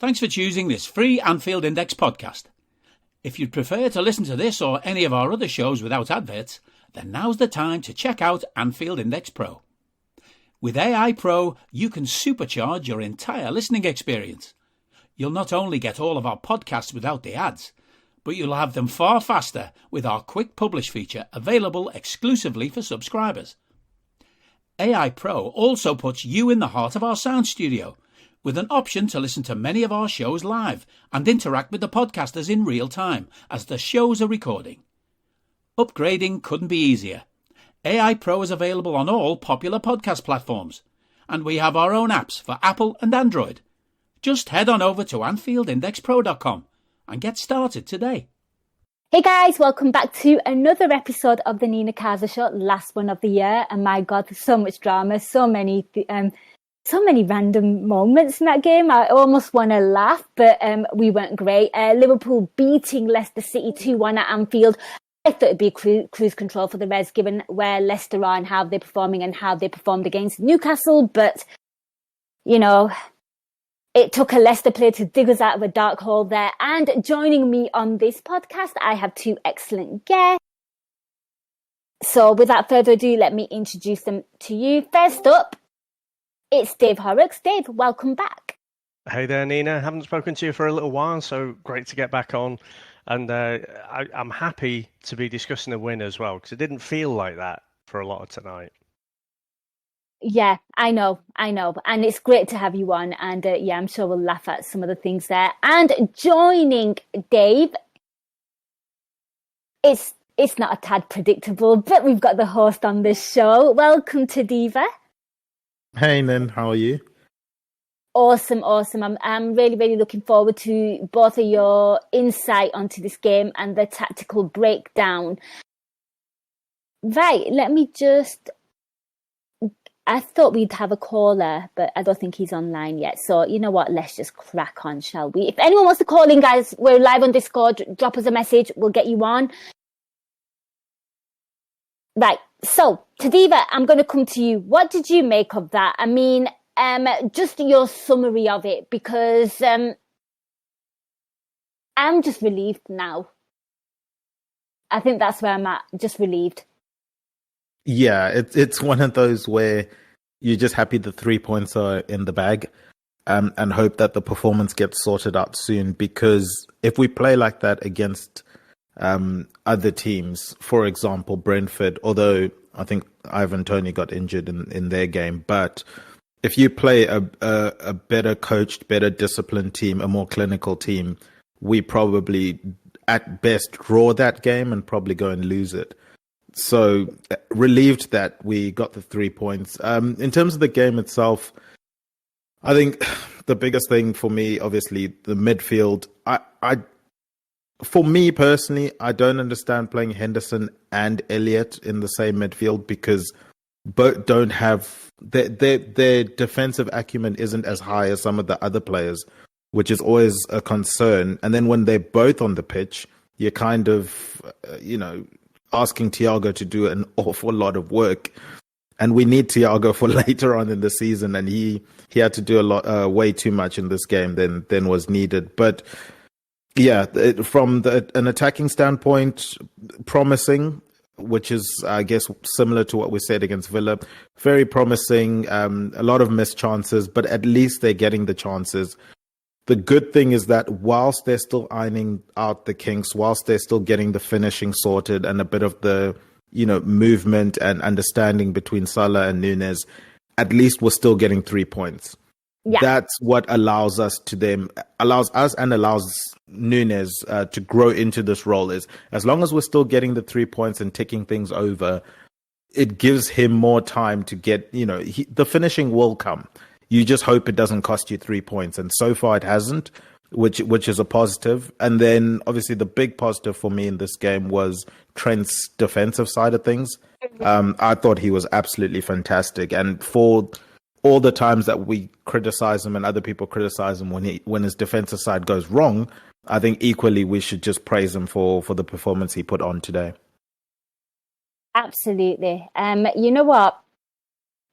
Thanks for choosing this free Anfield Index podcast. If you'd prefer to listen to this or any of our other shows without adverts, then now's the time to check out Anfield Index Pro. With AI Pro, you can supercharge your entire listening experience. You'll not only get all of our podcasts without the ads, but you'll have them far faster with our Quick Publish feature available exclusively for subscribers. AI Pro also puts you in the heart of our sound studio, with an option to listen to many of our shows live and interact with the podcasters in real time as the shows are recording. Upgrading couldn't be easier. AI Pro is available on all popular podcast platforms, and we have our own apps for Apple and Android. Just head on over to AnfieldIndexPro.com and get started today. Hey guys, welcome back to another episode of the Nina Kauser Show, last one of the year. And my God, there's so much drama, so many random moments in that game. I almost want to laugh, but we weren't great. Liverpool beating Leicester City 2-1 at Anfield. I thought it'd be cruise control for the Reds, given where Leicester are and how they're performing and how they performed against Newcastle. But, you know, it took a Leicester player to dig us out of a dark hole there. And joining me on this podcast, I have two excellent guests. So without further ado, let me introduce them to you. First up, it's Dave Horrocks. Dave, welcome back. Hey there, Nina. Haven't spoken to you for a little while, so great to get back on. And I'm happy to be discussing the win as well, because it didn't feel like that for a lot of tonight. Yeah, I know. And it's great to have you on. And yeah, I'm sure we'll laugh at some of the things there. And joining Dave, it's not a tad predictable, but we've got the host on this show. Welcome to Diva. Hey, Nin, how are you? Awesome. I'm really, really looking forward to both of your insight onto this game and the tactical breakdown. Right, I thought we'd have a caller, but I don't think he's online yet. So you know what? Let's just crack on, shall we? If anyone wants to call in, guys, we're live on Discord. Drop us a message. We'll get you on. Right. So, Tadiva, I'm going to come to you. What did you make of that? I mean, just your summary of it, because I'm just relieved now. I think that's where I'm at, just relieved. Yeah, it's one of those where you're just happy the 3 points are in the bag, and hope that the performance gets sorted out soon, because if we play like that against other teams, for example, Brentford, although I think Ivan Toney got injured in their game, but if you play a better coached, better disciplined team, a more clinical team, we probably at best draw that game and probably go and lose it. So relieved that we got the 3 points. In terms of the game itself, I think the biggest thing for me, obviously, the midfield. For me personally, I don't understand playing Henderson and Elliott in the same midfield, because both don't have their defensive acumen isn't as high as some of the other players, which is always a concern. And then when they're both on the pitch, you're kind of, asking Thiago to do an awful lot of work. And we need Thiago for later on in the season, and he had to do a lot, way too much in this game than was needed. But yeah, from an attacking standpoint, promising, which is, I guess, similar to what we said against Villa. Very promising, a lot of missed chances, but at least they're getting the chances. The good thing is that whilst they're still ironing out the kinks, whilst they're still getting the finishing sorted and a bit of the, movement and understanding between Salah and Nunes, at least we're still getting 3 points. Yeah. That's what allows us and allows Nunes to grow into this role. Is as long as we're still getting the 3 points and ticking things over, it gives him more time to get, the finishing will come. You just hope it doesn't cost you 3 points. And so far it hasn't, which is a positive. And then obviously the big positive for me in this game was Trent's defensive side of things. I thought he was absolutely fantastic. And for all the times that we criticize him and other people criticize him when his defensive side goes wrong, I think equally we should just praise him for the performance he put on today. Absolutely. You know what?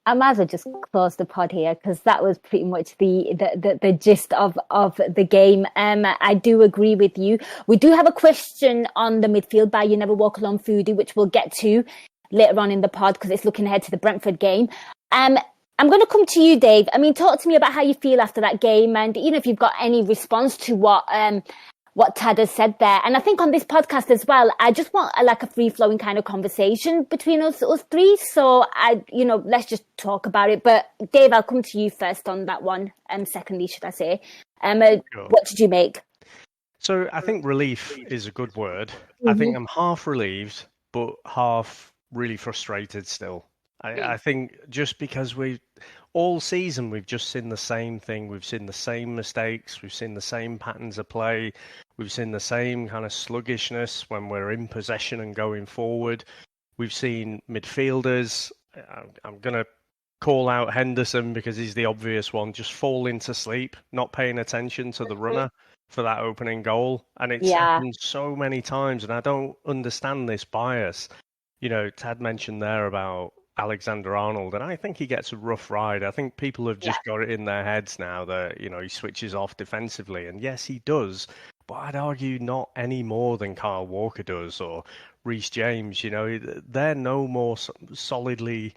I might as well just close the pod here because that was pretty much the gist of the game. I do agree with you. We do have a question on the midfield by You Never Walk Alone Foodie, which we'll get to later on in the pod because it's looking ahead to the Brentford game. I'm going to come to you, Dave. I mean, talk to me about how you feel after that game, and if you've got any response to what Tad has said there. And I think on this podcast as well, I just want a free-flowing kind of conversation between us three. So let's just talk about it. But Dave, I'll come to you first on that one. Secondly, should I say? Sure. What did you make? So I think relief is a good word. Mm-hmm. I think I'm half relieved, but half really frustrated still. I think just because all season we've just seen the same thing. We've seen the same mistakes. We've seen the same patterns of play. We've seen the same kind of sluggishness when we're in possession and going forward. We've seen midfielders. I'm going to call out Henderson because he's the obvious one. Just fall into sleep, not paying attention to the runner for that opening goal. And it's happened so many times. And I don't understand this bias. Tad mentioned there about Alexander-Arnold, and I think he gets a rough ride. I think people have just got it in their heads now that, he switches off defensively. And yes, he does, but I'd argue not any more than Kyle Walker does or Reece James. They're no more solidly,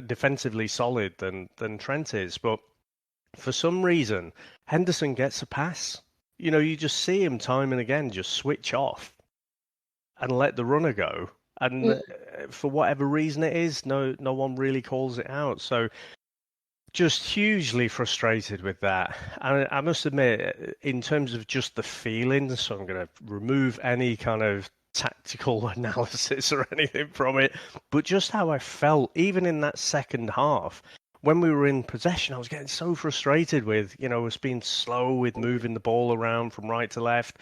defensively solid than Trent is. But for some reason, Henderson gets a pass. You just see him time and again just switch off and let the runner go. And for whatever reason it is, no one really calls it out. So just hugely frustrated with that. And I must admit, in terms of just the feelings, so I'm going to remove any kind of tactical analysis or anything from it, but just how I felt, even in that second half, when we were in possession, I was getting so frustrated with, us being slow with moving the ball around from right to left.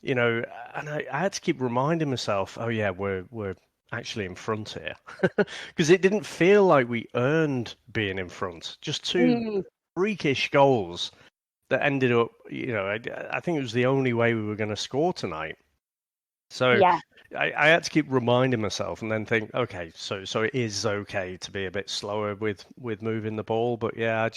And I had to keep reminding myself, oh yeah, we're actually in front here, because it didn't feel like we earned being in front. Just two freakish goals that ended up, I think it was the only way we were going to score tonight. So I had to keep reminding myself and then think, okay, so it is okay to be a bit slower with moving the ball. But yeah,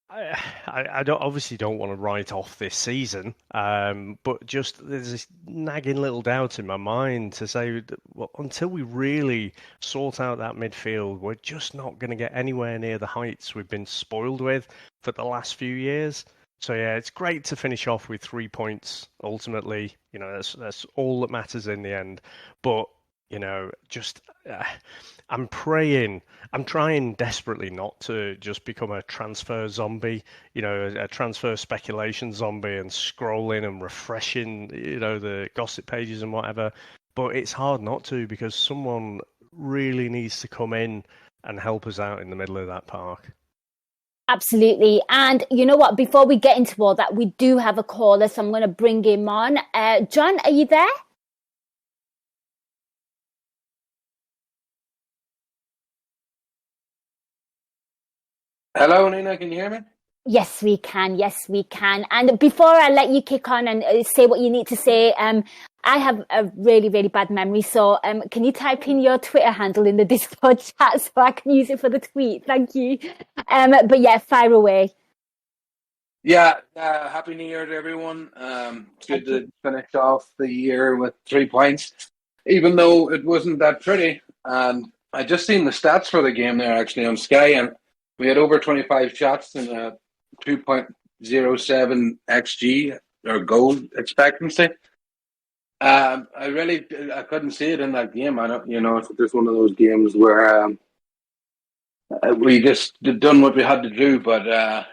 I obviously don't want to write off this season, but just there's this nagging little doubt in my mind to say, well, until we really sort out that midfield, we're just not going to get anywhere near the heights we've been spoiled with for the last few years. So yeah, it's great to finish off with 3 points. Ultimately, that's all that matters in the end. But I'm trying desperately not to just become a transfer zombie, a transfer speculation zombie and scrolling and refreshing, the gossip pages and whatever. But it's hard not to, because someone really needs to come in and help us out in the middle of that park. Absolutely. And you know what? Before we get into all that, we do have a caller, so I'm going to bring him on. John, are you there? Hello, Nina, can you hear me? Yes, we can. Yes, we can. And before I let you kick on and say what you need to say, I have a really, really bad memory. So can you type in your Twitter handle in the Discord chat so I can use it for the tweet? Thank you. But yeah, fire away. Yeah, Happy New Year to everyone. It's good to finish off the year with 3 points, even though it wasn't that pretty. And I just seen the stats for the game there actually on Sky, and we had over 25 shots and a 2.07 XG or goal expectancy. I couldn't see it in that game. I don't, it's just one of those games where we just done what we had to do. But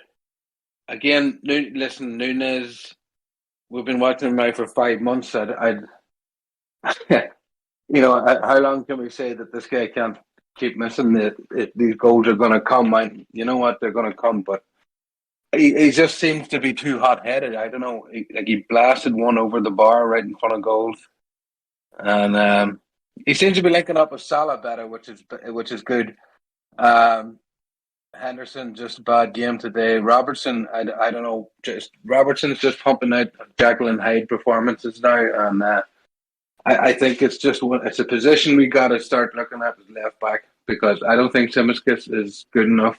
again, listen, Nunes, we've been watching him now for 5 months. How long can we say that this guy can't keep missing these goals are going to come? You know what, they're going to come, but he just seems to be too hot-headed. I don't know. He blasted one over the bar right in front of goals, and he seems to be linking up with Salah better, which is good. Henderson, just a bad game today. Robertson, I don't know. Robertson's just pumping out Jekyll and Hyde performances now, and I think it's a position we got to start looking at as left back. because I don't think Tsimikas is good enough,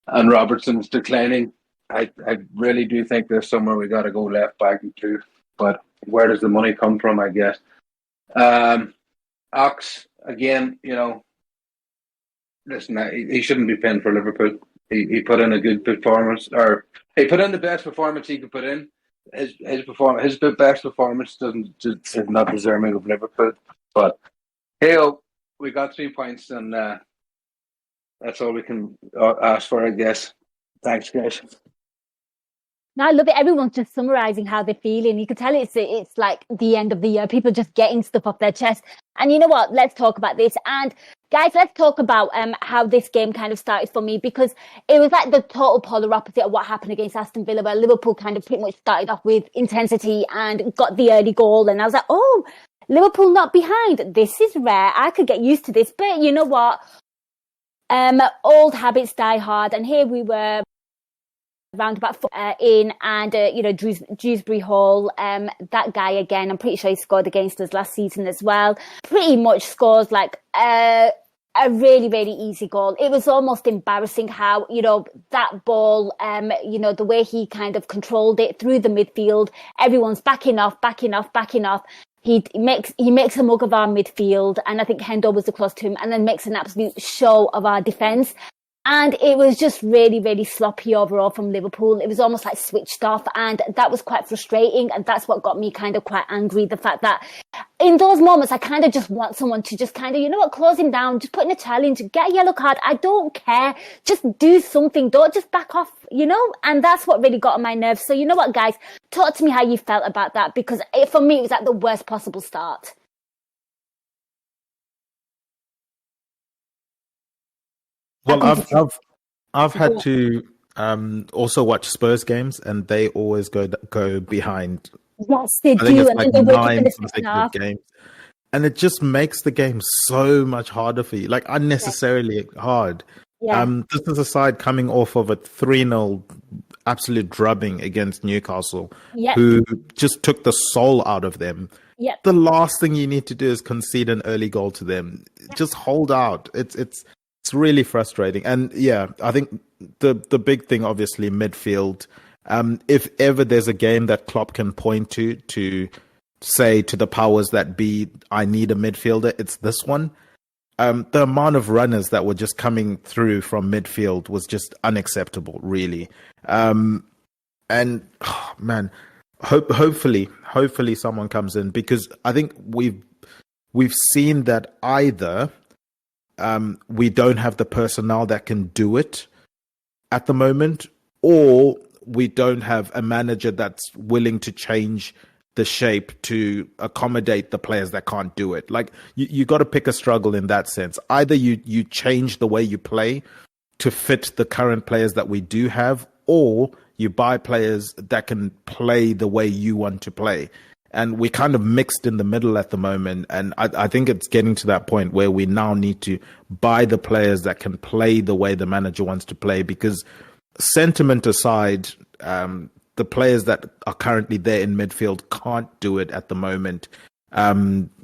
and Robertson's declining. I really do think there's somewhere we got to go left back too, but where does the money come from? I guess. Ox again, listen, he shouldn't be paying for Liverpool. He put in a good performance, or he put in the best performance he could put in. His best performance is not deserving of Liverpool. But hey, we got 3 points, and that's all we can ask for, I guess. Thanks, guys. No, I love it. Everyone's just summarising how they're feeling. You can tell it's like the end of the year. People just getting stuff off their chest. And you know what? Let's talk about this. And guys, let's talk about how this game kind of started for me, because it was like the total polar opposite of what happened against Aston Villa, where Liverpool kind of pretty much started off with intensity and got the early goal. And I was like, oh, Liverpool not behind. This is rare. I could get used to this. But you know what? Old habits die hard. And here we were, round about in, and Dewsbury Hall, that guy again, I'm pretty sure he scored against us last season as well, pretty much scores like a really, really easy goal. It was almost embarrassing how, that ball, the way he kind of controlled it through the midfield. Everyone's backing off. He makes a mug of our midfield, and I think Hendo was close to him, and then makes an absolute show of our defence. And it was just really, really sloppy overall from Liverpool. It was almost like switched off, and that was quite frustrating. And that's what got me kind of quite angry. The fact that in those moments, I kind of just want someone to just kind of, close him down, just put in a challenge, get a yellow card. I don't care. Just do something. Don't just back off, and that's what really got on my nerves. So you know what, guys, talk to me how you felt about that, because for me, it was like the worst possible start. Well, I've had to also watch Spurs games, and they always go behind. Yes, they do. I think it's like and 9 consecutive games, and it just makes the game so much harder for you, like unnecessarily hard. Yeah. This is a side coming off of a 3-0 absolute drubbing against Newcastle, who just took the soul out of them. Yep. The last thing you need to do is concede an early goal to them. Just hold out. It's really frustrating. And yeah, I think the big thing, obviously, midfield. If ever there's a game that Klopp can point to say to the powers that be, I need a midfielder, it's this one. The amount of runners that were just coming through from midfield was just unacceptable, really. And oh, man, hopefully someone comes in, because I think we've seen that either we don't have the personnel that can do it at the moment, or we don't have a manager that's willing to change the shape to accommodate the players that can't do it. Like, you got to pick a struggle in that sense. Either you change the way you play to fit the current players that we do have, or you buy players that can play the way you want to play. And we kind of mixed in the middle at the moment. And I think it's getting to that point where we now need to buy the players that can play the way the manager wants to play. Because sentiment aside, the players that are currently there in midfield can't do it at the moment.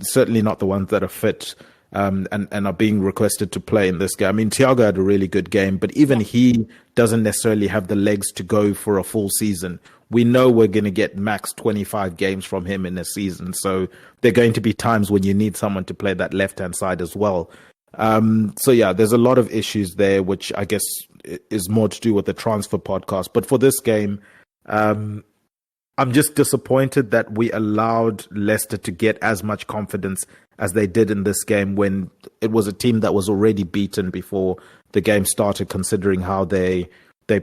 Certainly not the ones that are fit and are being requested to play in this game. I mean, Thiago had a really good game, but even he doesn't necessarily have the legs to go for a full season. We know we're going to get max 25 games from him in a season. So there are going to be times when you need someone to play that left-hand side as well. So yeah, there's a lot of issues there, which I guess is more to do with the transfer podcast. But for this game, I'm just disappointed that we allowed Leicester to get as much confidence as they did in this game, when it was a team that was already beaten before the game started, considering how they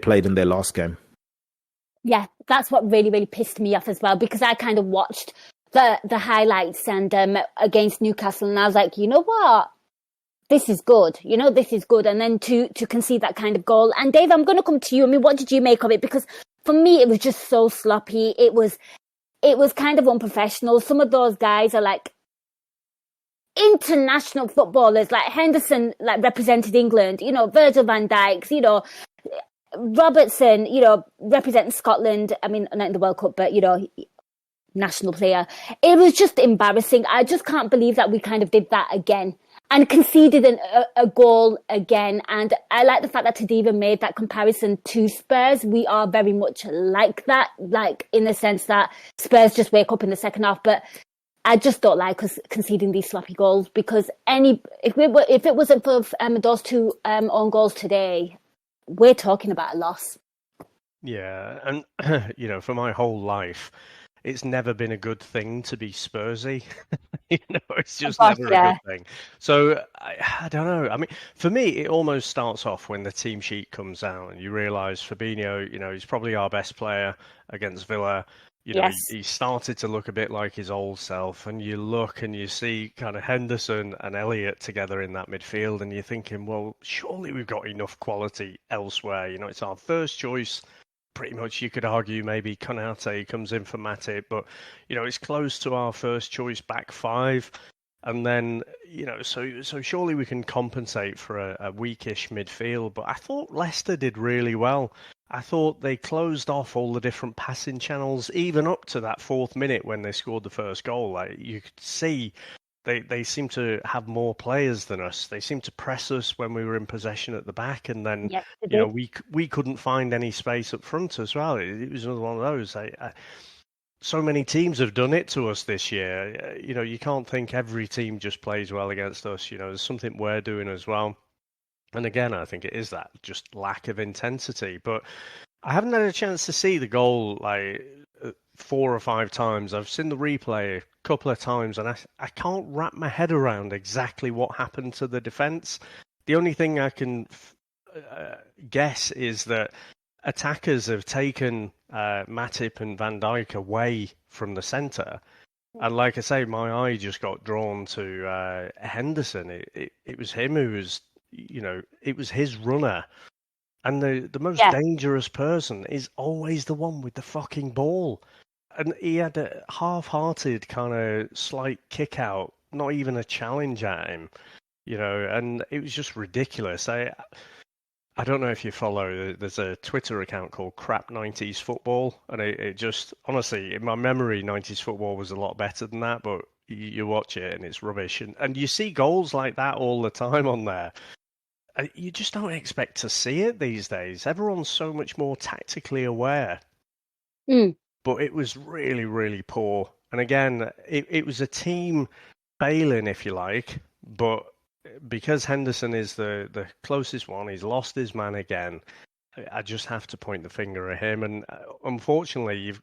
played in their last game. Yeah, that's what really, really pissed me off as well, because I kind of watched the highlights and against Newcastle, and I was like, you know what? This is good. This is good. And then to concede that kind of goal. And Dave, I'm going to come to you. I mean, what did you make of it? Because for me, it was just so sloppy. It was kind of unprofessional. Some of those guys are like international footballers, like Henderson, like represented England, Virgil van Dijk, Robertson, representing Scotland. I mean, not in the World Cup, but, national player. It was just embarrassing. I just can't believe that we kind of did that again. and conceded a goal again. And I like the fact that Tadiva made that comparison to Spurs. We are very much like that, like in the sense that Spurs just wake up in the second half. But I just don't like us conceding these sloppy goals, because if it wasn't for those two own goals today, we're talking about a loss. Yeah, and for my whole life, it's never been a good thing to be Spursy. It's just never a good thing. So I don't know. I mean, for me, it almost starts off when the team sheet comes out and you realise Fabinho, he's probably our best player against Villa. He started to look a bit like his old self, and you look and you see kind of Henderson and Elliott together in that midfield, and you're thinking, well, surely we've got enough quality elsewhere. It's our first choice. Pretty much, you could argue maybe Konate comes in for Matip, but it's close to our first choice back five, and then so surely we can compensate for a weakish midfield. But I thought Leicester did really well. I thought they closed off all the different passing channels, even up to that 4th minute when they scored the first goal. Like, you could see they seem to have more players than us. They seem to press us when we were in possession at the back, and then we couldn't find any space up front as well. It was another one of those. So many teams have done it to us this year. You can't think every team just plays well against us. There's something we're doing as well. And again, I think it is that just lack of intensity. But I haven't had a chance to see the goal like 4 or 5 times. I've seen the replay a couple of times, and I can't wrap my head around exactly what happened to the defence. The only thing I can guess is that attackers have taken Matip and Van Dijk away from the centre. And like I say, my eye just got drawn to Henderson. It was him who was, it was his runner. And the most dangerous person is always the one with the fucking ball. And he had a half-hearted kind of slight kick out, not even a challenge at him, and it was just ridiculous. I don't know if you follow, there's a Twitter account called Crap 90s Football, and it just, honestly, in my memory, 90s football was a lot better than that, but you watch it and it's rubbish. And you see goals like that all the time on there. You just don't expect to see it these days. Everyone's so much more tactically aware. But it was really, really poor. And again, it was a team failing, if you like, but because Henderson is the closest one, he's lost his man again. I just have to point the finger at him. And unfortunately,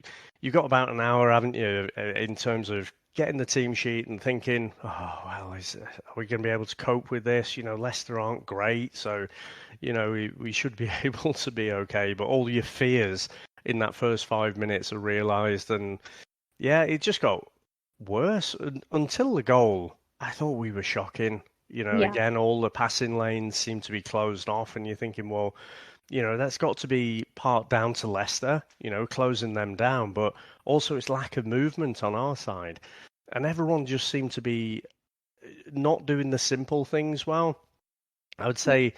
you've got about an hour, haven't you, in terms of getting the team sheet and thinking, oh, well, are we going to be able to cope with this? Leicester aren't great, so, we should be able to be okay. But all your fears in that first 5 minutes are realised. And, it just got worse. Until the goal, I thought we were shocking. Again, all the passing lanes seem to be closed off, and you're thinking, well, that's got to be part down to Leicester, closing them down, but also it's lack of movement on our side. And everyone just seemed to be not doing the simple things well. I would say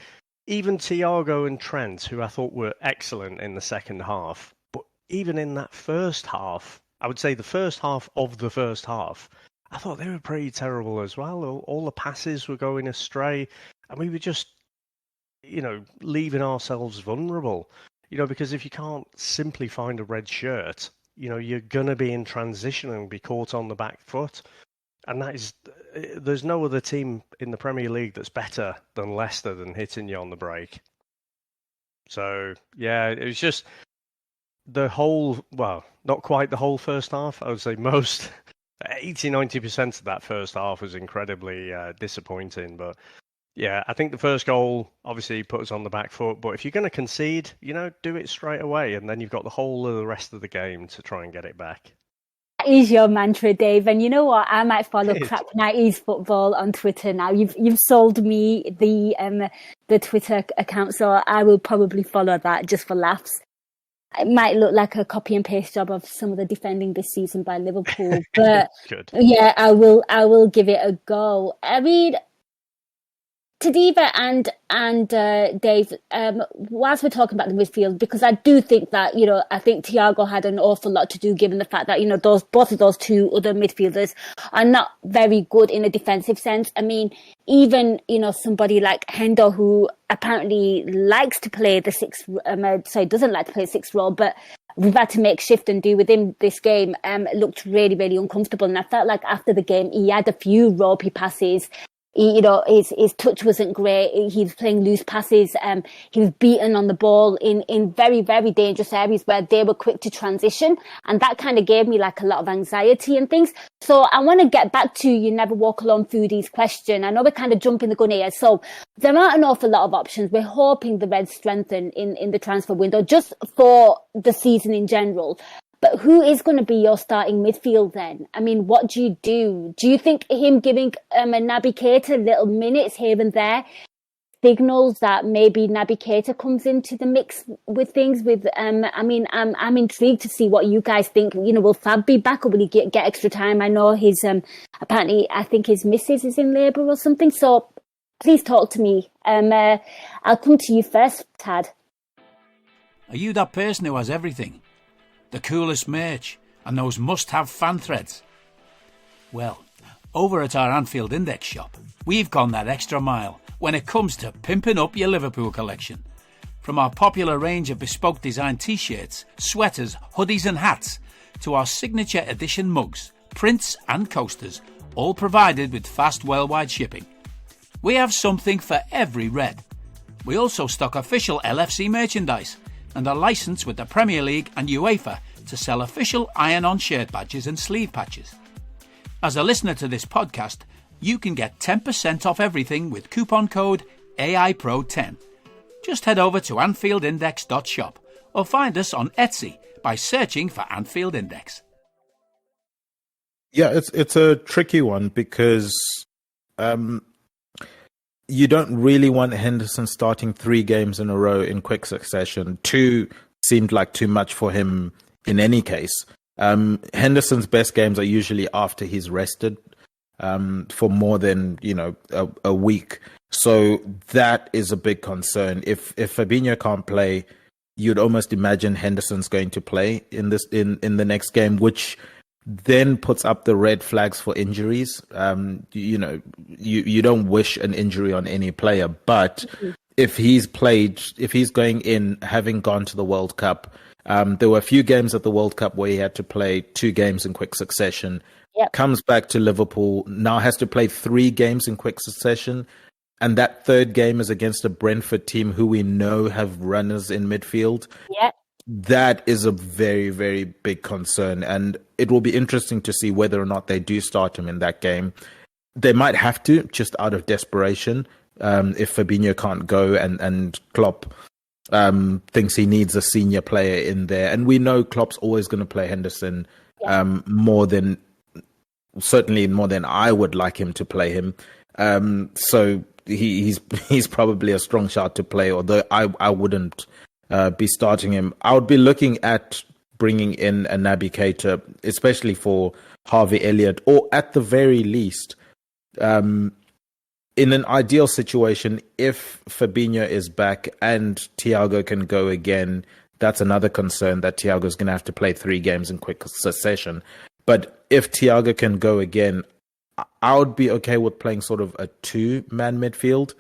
even Thiago and Trent, who I thought were excellent in the second half, but even in that first half, I would say the first half of the first half, I thought they were pretty terrible as well. All the passes were going astray, and we were just, leaving ourselves vulnerable. Because if you can't simply find a red shirt, you're going to be in transition and be caught on the back foot. And there's no other team in the Premier League that's better than Leicester than hitting you on the break. So, it was just not quite the whole first half. I would say most 80-90% of that first half was incredibly disappointing. But I think the first goal obviously put us on the back foot. But if you're going to concede, do it straight away, and then you've got the whole of the rest of the game to try and get it back. That is your mantra, Dave. And you know what? I might follow Crap 90s Football on Twitter now. You've sold me the Twitter account, so I will probably follow that just for laughs. It might look like a copy and paste job of some of the defending this season by Liverpool, but Good. I will give it a go. I mean, Tadiva and Dave, whilst we're talking about the midfield, because I do think that, I think Thiago had an awful lot to do, given the fact that, both of those two other midfielders are not very good in a defensive sense. I mean, even, somebody like Hendo, who apparently likes to play the doesn't like to play the sixth role, but we've had to make shift and do with him this game, looked really, really uncomfortable. And I felt like after the game, he had a few ropey passes. His touch wasn't great. He was playing loose passes. He was beaten on the ball in very, very dangerous areas where they were quick to transition. And that kind of gave me like a lot of anxiety and things. So I want to get back to You Never Walk Alone Foodie's question. I know we're kind of jumping the gun here. So there aren't an awful lot of options. We're hoping the Reds strengthen in the transfer window just for the season in general. But who is going to be your starting midfield then? I mean, what do you do? Do you think him giving a Naby Keita little minutes here and there signals that maybe Naby Keita comes into the mix with things? I'm intrigued to see what you guys think. Will Fab be back, or will he get extra time? I know his apparently, I think his missus is in labour or something. So please talk to me. I'll come to you first, Tad. Are you that person who has everything? The coolest merch, and those must-have fan threads? Well, over at our Anfield Index shop, we've gone that extra mile when it comes to pimping up your Liverpool collection. From our popular range of bespoke design t-shirts, sweaters, hoodies and hats, to our signature edition mugs, prints and coasters, all provided with fast worldwide shipping. We have something for every red. We also stock official LFC merchandise and are licensed with the Premier League and UEFA to sell official iron-on shirt badges and sleeve patches. As a listener to this podcast, you can get 10% off everything with coupon code AIPRO10. Just head over to AnfieldIndex.shop or find us on Etsy by searching for Anfield Index. Yeah, it's a tricky one because you don't really want Henderson starting 3 games in a row in quick succession. 2 seemed like too much for him in any case. Henderson's best games are usually after he's rested for more than a week. So that is a big concern. If Fabinho can't play, you'd almost imagine Henderson's going to play in the next game, which then puts up the red flags for injuries. You don't wish an injury on any player, but if he's going in, having gone to the World Cup, there were a few games at the World Cup where he had to play 2 games in quick succession. Yep. Comes back to Liverpool, now has to play 3 games in quick succession. And that 3rd game is against a Brentford team who we know have runners in midfield. Yep. That is a very, very big concern. And it will be interesting to see whether or not they do start him in that game. They might have to, just out of desperation, if Fabinho can't go and Klopp thinks he needs a senior player in there. And we know Klopp's always going to play Henderson certainly more than I would like him to play him. So he's probably a strong shot to play, although I wouldn't be starting him. I would be looking at bringing in a Naby Keita, especially for Harvey Elliott, or at the very least, in an ideal situation, if Fabinho is back and Thiago can go again, that's another concern that Thiago is going to have to play 3 games in quick succession. But if Thiago can go again, I would be okay with playing sort of a 2-man midfield,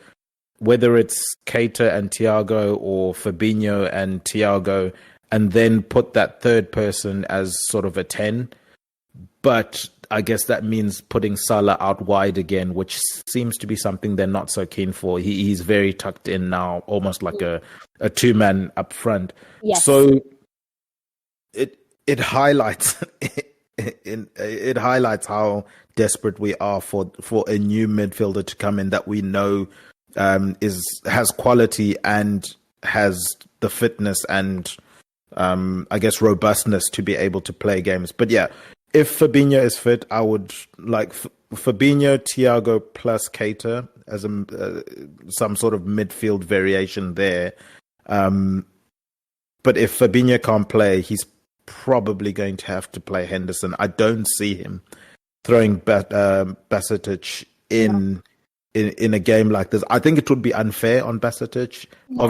whether it's Keita and Thiago or Fabinho and Thiago, and then put that 3rd person as sort of a 10. But I guess that means putting Salah out wide again, which seems to be something they're not so keen for. He's very tucked in now, almost like a 2-man up front. Yes. So it highlights it highlights how desperate we are for a new midfielder to come in that we know has quality and has the fitness and I guess robustness to be able to play games. But yeah, if Fabinho is fit, I would like Fabinho, Thiago plus Keita as some sort of midfield variation there. But if Fabinho can't play, he's probably going to have to play Henderson. I don't see him throwing Basetic in in a game like this. I think it would be unfair on Bajcetic. Yeah.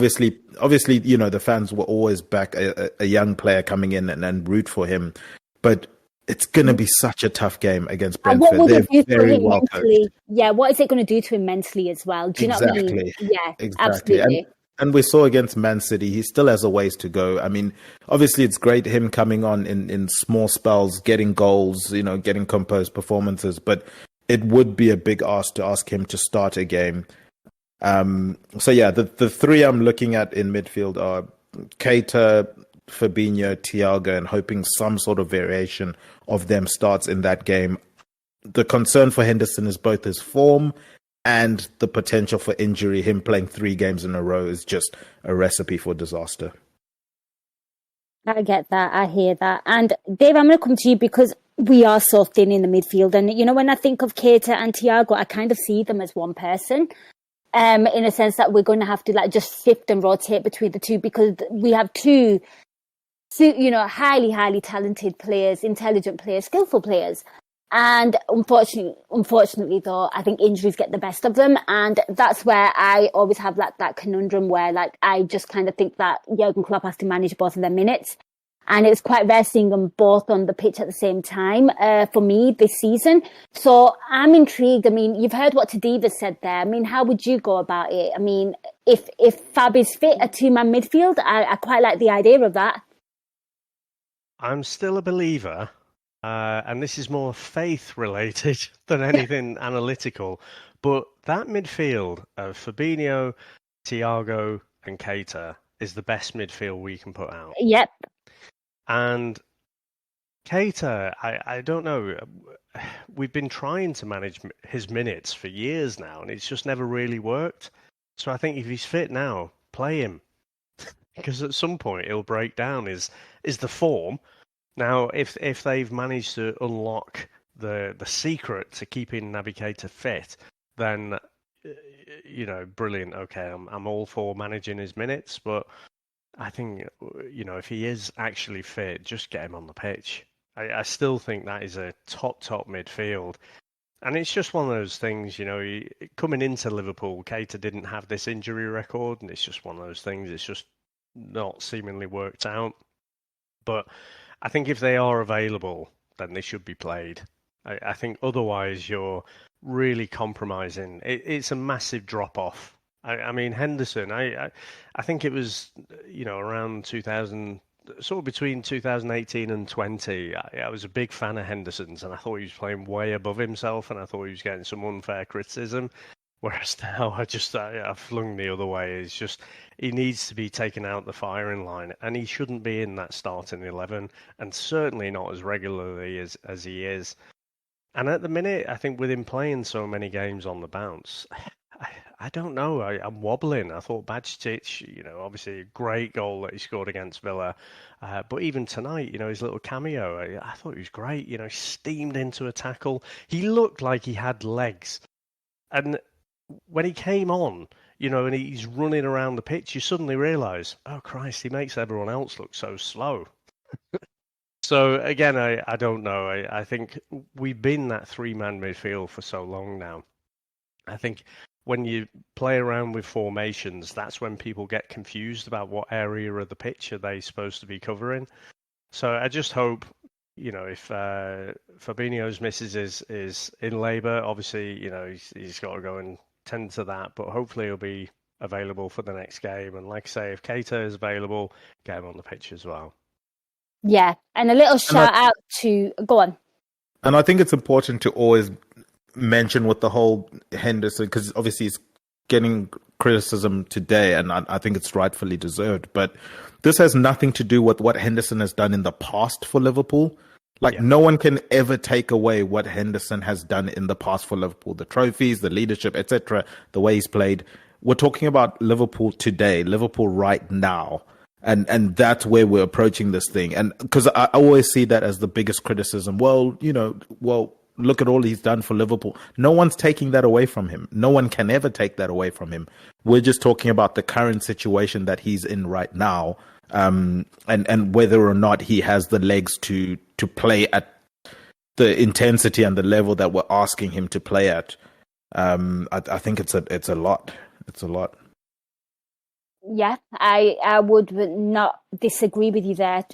Obviously, you know, the fans will always back a young player coming in and root for him, but it's going to be such a tough game against Brentford. They're very well coached. Yeah, what is it going to do to him mentally as well? Do you know what I mean? Yeah, exactly. Absolutely. And we saw against Man City, he still has a ways to go. I mean, obviously it's great him coming on in small spells, getting goals, you know, getting composed performances, but it would be a big ask to ask him to start a game. So yeah, the three I'm looking at in midfield are Keita, Fabinho, Thiago, and hoping some sort of variation of them starts in that game. The concern for Henderson is both his form and the potential for injury. Him playing 3 games in a row is just a recipe for disaster. I get that. I hear that. And Dave, I'm going to come to you because we are so thin in the midfield. And, you know, when I think of Keita and Thiago, I kind of see them as one person. In a sense that we're going to have to like just shift and rotate between the two because we have two, you know, highly talented players, intelligent players, skillful players. And unfortunately, though, I think injuries get the best of them. And that's where I always have that conundrum where, like, I just kind of think that Jurgen Klopp has to manage both of their minutes. And it's quite rare seeing them both on the pitch at the same time for me this season. So I'm intrigued. I mean, you've heard what Tadiva said there. I mean, how would you go about it? I mean, if Fab is fit, a 2-man midfield, I quite like the idea of that. I'm still a believer. And this is more faith-related than anything analytical. But that midfield of Fabinho, Thiago and Keita is the best midfield we can put out. Yep. And Keita, I don't know. We've been trying to manage his minutes for years now, and it's just never really worked. So I think if he's fit now, play him. Because at some point he'll break down is the form. Now, if they've managed to unlock the secret to keeping Naby Keita fit, then, you know, brilliant. Okay, I'm all for managing his minutes, but I think, you know, if he is actually fit, just get him on the pitch. I still think that is a top midfield. And it's just one of those things, you know, coming into Liverpool, Keita didn't have this injury record, and it's just one of those things. It's just not seemingly worked out. But I think if they are available, then they should be played. I think otherwise you're really compromising. It's a massive drop-off. I mean, Henderson, I think it was, you know, around 2000, sort of between 2018 and 20, I was a big fan of Henderson's, and I thought he was playing way above himself, and I thought he was getting some unfair criticism. Whereas now I flung the other way. It's just he needs to be taken out the firing line, and he shouldn't be in that starting 11, and certainly not as regularly as he is. And at the minute, I think with him playing so many games on the bounce, I don't know. I'm wobbling. I thought Bajcetic, you know, obviously a great goal that he scored against Villa, but even tonight, you know, his little cameo, I thought he was great. You know, he steamed into a tackle. He looked like he had legs, and when he came on, you know, and he's running around the pitch, you suddenly realise, oh Christ, he makes everyone else look so slow. So again, I don't know. I think we've been that 3-man midfield for so long now. I think when you play around with formations, that's when people get confused about what area of the pitch are they supposed to be covering. So I just hope, you know, if Fabinho's missus is in labour, obviously, you know, he's got to go and tend to that, but hopefully he'll be available for the next game. And like I say, if Keita is available, get him on the pitch as well. Yeah, and a little shout out to... Go on. And I think it's important to always mention with the whole Henderson, because obviously he's getting criticism today, and I think it's rightfully deserved, but this has nothing to do with what Henderson has done in the past for Liverpool. Like, no one can ever take away what Henderson has done in the past for Liverpool. The trophies, the leadership, etc., the way he's played. We're talking about Liverpool today, Liverpool right now. And that's where we're approaching this thing. And because I always see that as the biggest criticism. Well, look at all he's done for Liverpool. No one's taking that away from him. No one can ever take that away from him. We're just talking about the current situation that he's in right now. And whether or not he has the legs to play at the intensity and the level that we're asking him to play at. I think it's a lot. It's a lot. Yeah, I would not disagree with you there.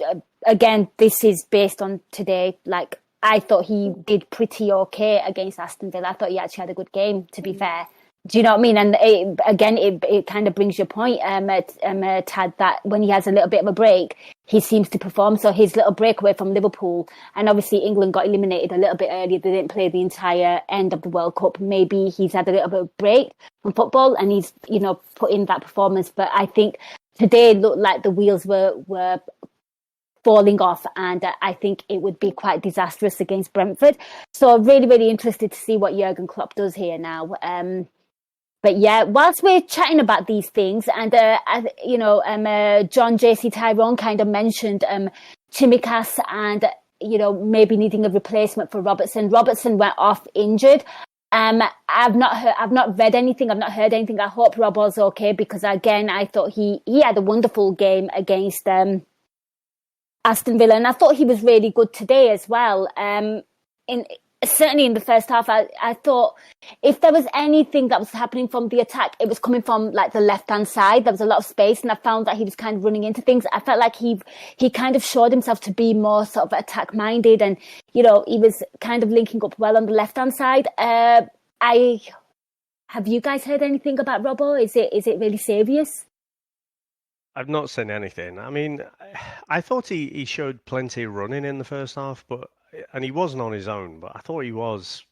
Again, this is based on today. Like, I thought he did pretty okay against Aston Villa. I thought he actually had a good game, to be fair. Do you know what I mean? And it kind of brings your point, Tad, that when he has a little bit of a break, he seems to perform. So his little breakaway from Liverpool, and obviously England got eliminated a little bit earlier. They didn't play the entire end of the World Cup. Maybe he's had a little bit of break from football and he's, put in that performance. But I think today looked like the wheels were falling off, and I think it would be quite disastrous against Brentford. So really, really interested to see what Jurgen Klopp does here now. But yeah, whilst we're chatting about these things, and John JC Tyrone kind of mentioned Chimikas and maybe needing a replacement for Robertson. Robertson went off injured. I've not read anything. I've not heard anything. I hope Robbo's okay, because again, I thought he had a wonderful game against Aston Villa, and I thought he was really good today as well. Certainly in the first half, I thought if there was anything that was happening from the attack, it was coming from like the left-hand side. There was a lot of space, and I found that he was kind of running into things. I felt like he kind of showed himself to be more sort of attack-minded, and he was kind of linking up well on the left-hand side. Have you guys heard anything about Robbo? Is it really serious? I've not seen anything. I mean, I thought he showed plenty of running in the first half, and he wasn't on his own, but I thought he was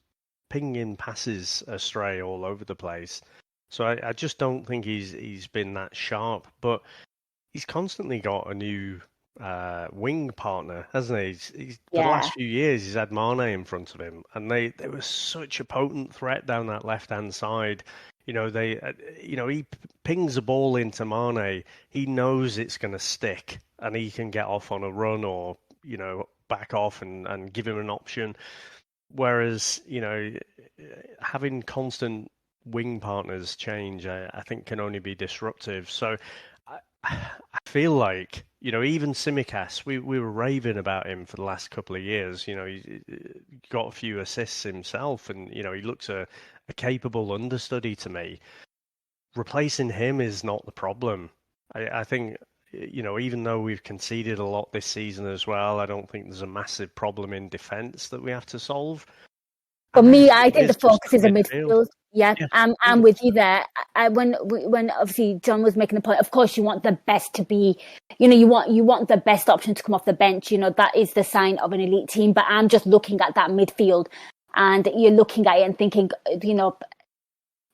pinging passes astray all over the place. So I just don't think he's been that sharp. But he's constantly got a new wing partner, hasn't he? For the last few years, he's had Mane in front of him, and they were such a potent threat down that left-hand side. He pings a ball into Mane. He knows it's going to stick, and he can get off on a run or, back off and give him an option. Whereas, having constant wing partners change, I think can only be disruptive. So I feel like, even Tsimikas, we were raving about him for the last couple of years. He got a few assists himself, and, he looks a capable understudy to me. Replacing him is not the problem. I think, even though we've conceded a lot this season as well, I don't think there's a massive problem in defence that we have to solve. For me, I think the focus is in midfield. Yeah, I'm with you there. When obviously John was making the point, of course you want the best to be, you want the best option to come off the bench. That is the sign of an elite team. But I'm just looking at that midfield, and you're looking at it and thinking,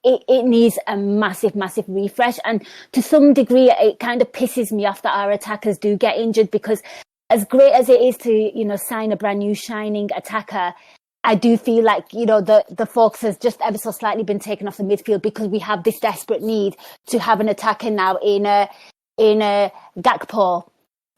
it needs a massive, massive refresh. And to some degree, it kind of pisses me off that our attackers do get injured, because as great as it is to, sign a brand new shining attacker, I do feel like, the focus has just ever so slightly been taken off the midfield, because we have this desperate need to have an attacker now in Gakpo,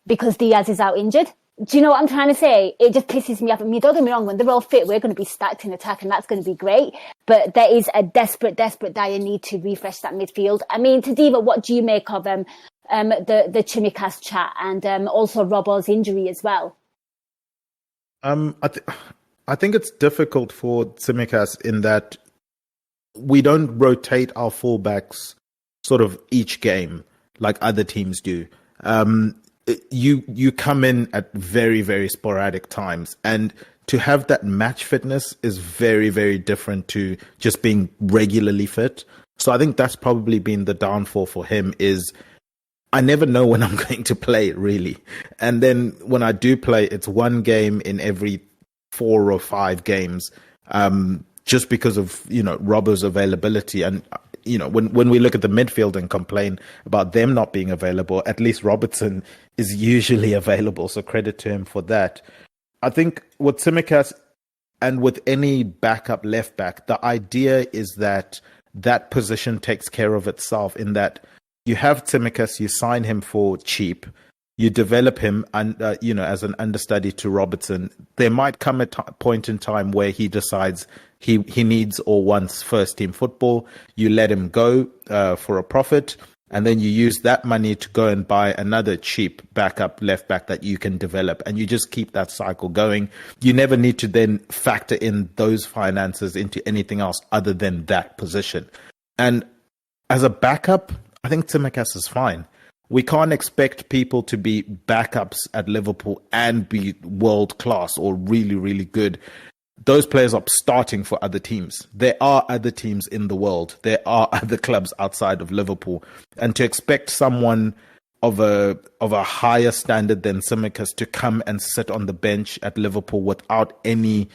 because Diaz is out injured. Do you know what I'm trying to say? It just pisses me off. I mean, don't get me wrong, when they're all fit, we're going to be stacked in attack, and that's going to be great. But there is a desperate, dire need to refresh that midfield. I mean, Tadiva, what do you make of the Chimikas chat, and also Robbo's injury as well? I think it's difficult for Tsimikas in that we don't rotate our fullbacks sort of each game like other teams do. You come in at very, very sporadic times, and to have that match fitness is very, very different to just being regularly fit. So I think that's probably been the downfall for him, is I never know when I'm going to play, really. And then when I do play, it's one game in every 4 or 5 games, just because of, Robbo's availability. And, when we look at the midfield and complain about them not being available, at least Robertson is usually available. So credit to him for that. I think with Tsimikas and with any backup left back, the idea is that position takes care of itself, in that you have Tsimikas, you sign him for cheap, you develop him, and as an understudy to Robertson. There might come a point in time where he decides he needs or wants first team football. You let him go for a profit, and then you use that money to go and buy another cheap backup left back that you can develop, and you just keep that cycle going. You never need to then factor in those finances into anything else other than that position. And as a backup, I think Tsimikas is fine. We can't expect people to be backups at Liverpool and be world class or really, really good. Those players are starting for other teams. There are other teams in the world. There are other clubs outside of Liverpool. And to expect someone of a higher standard than Tsimikas to come and sit on the bench at Liverpool without any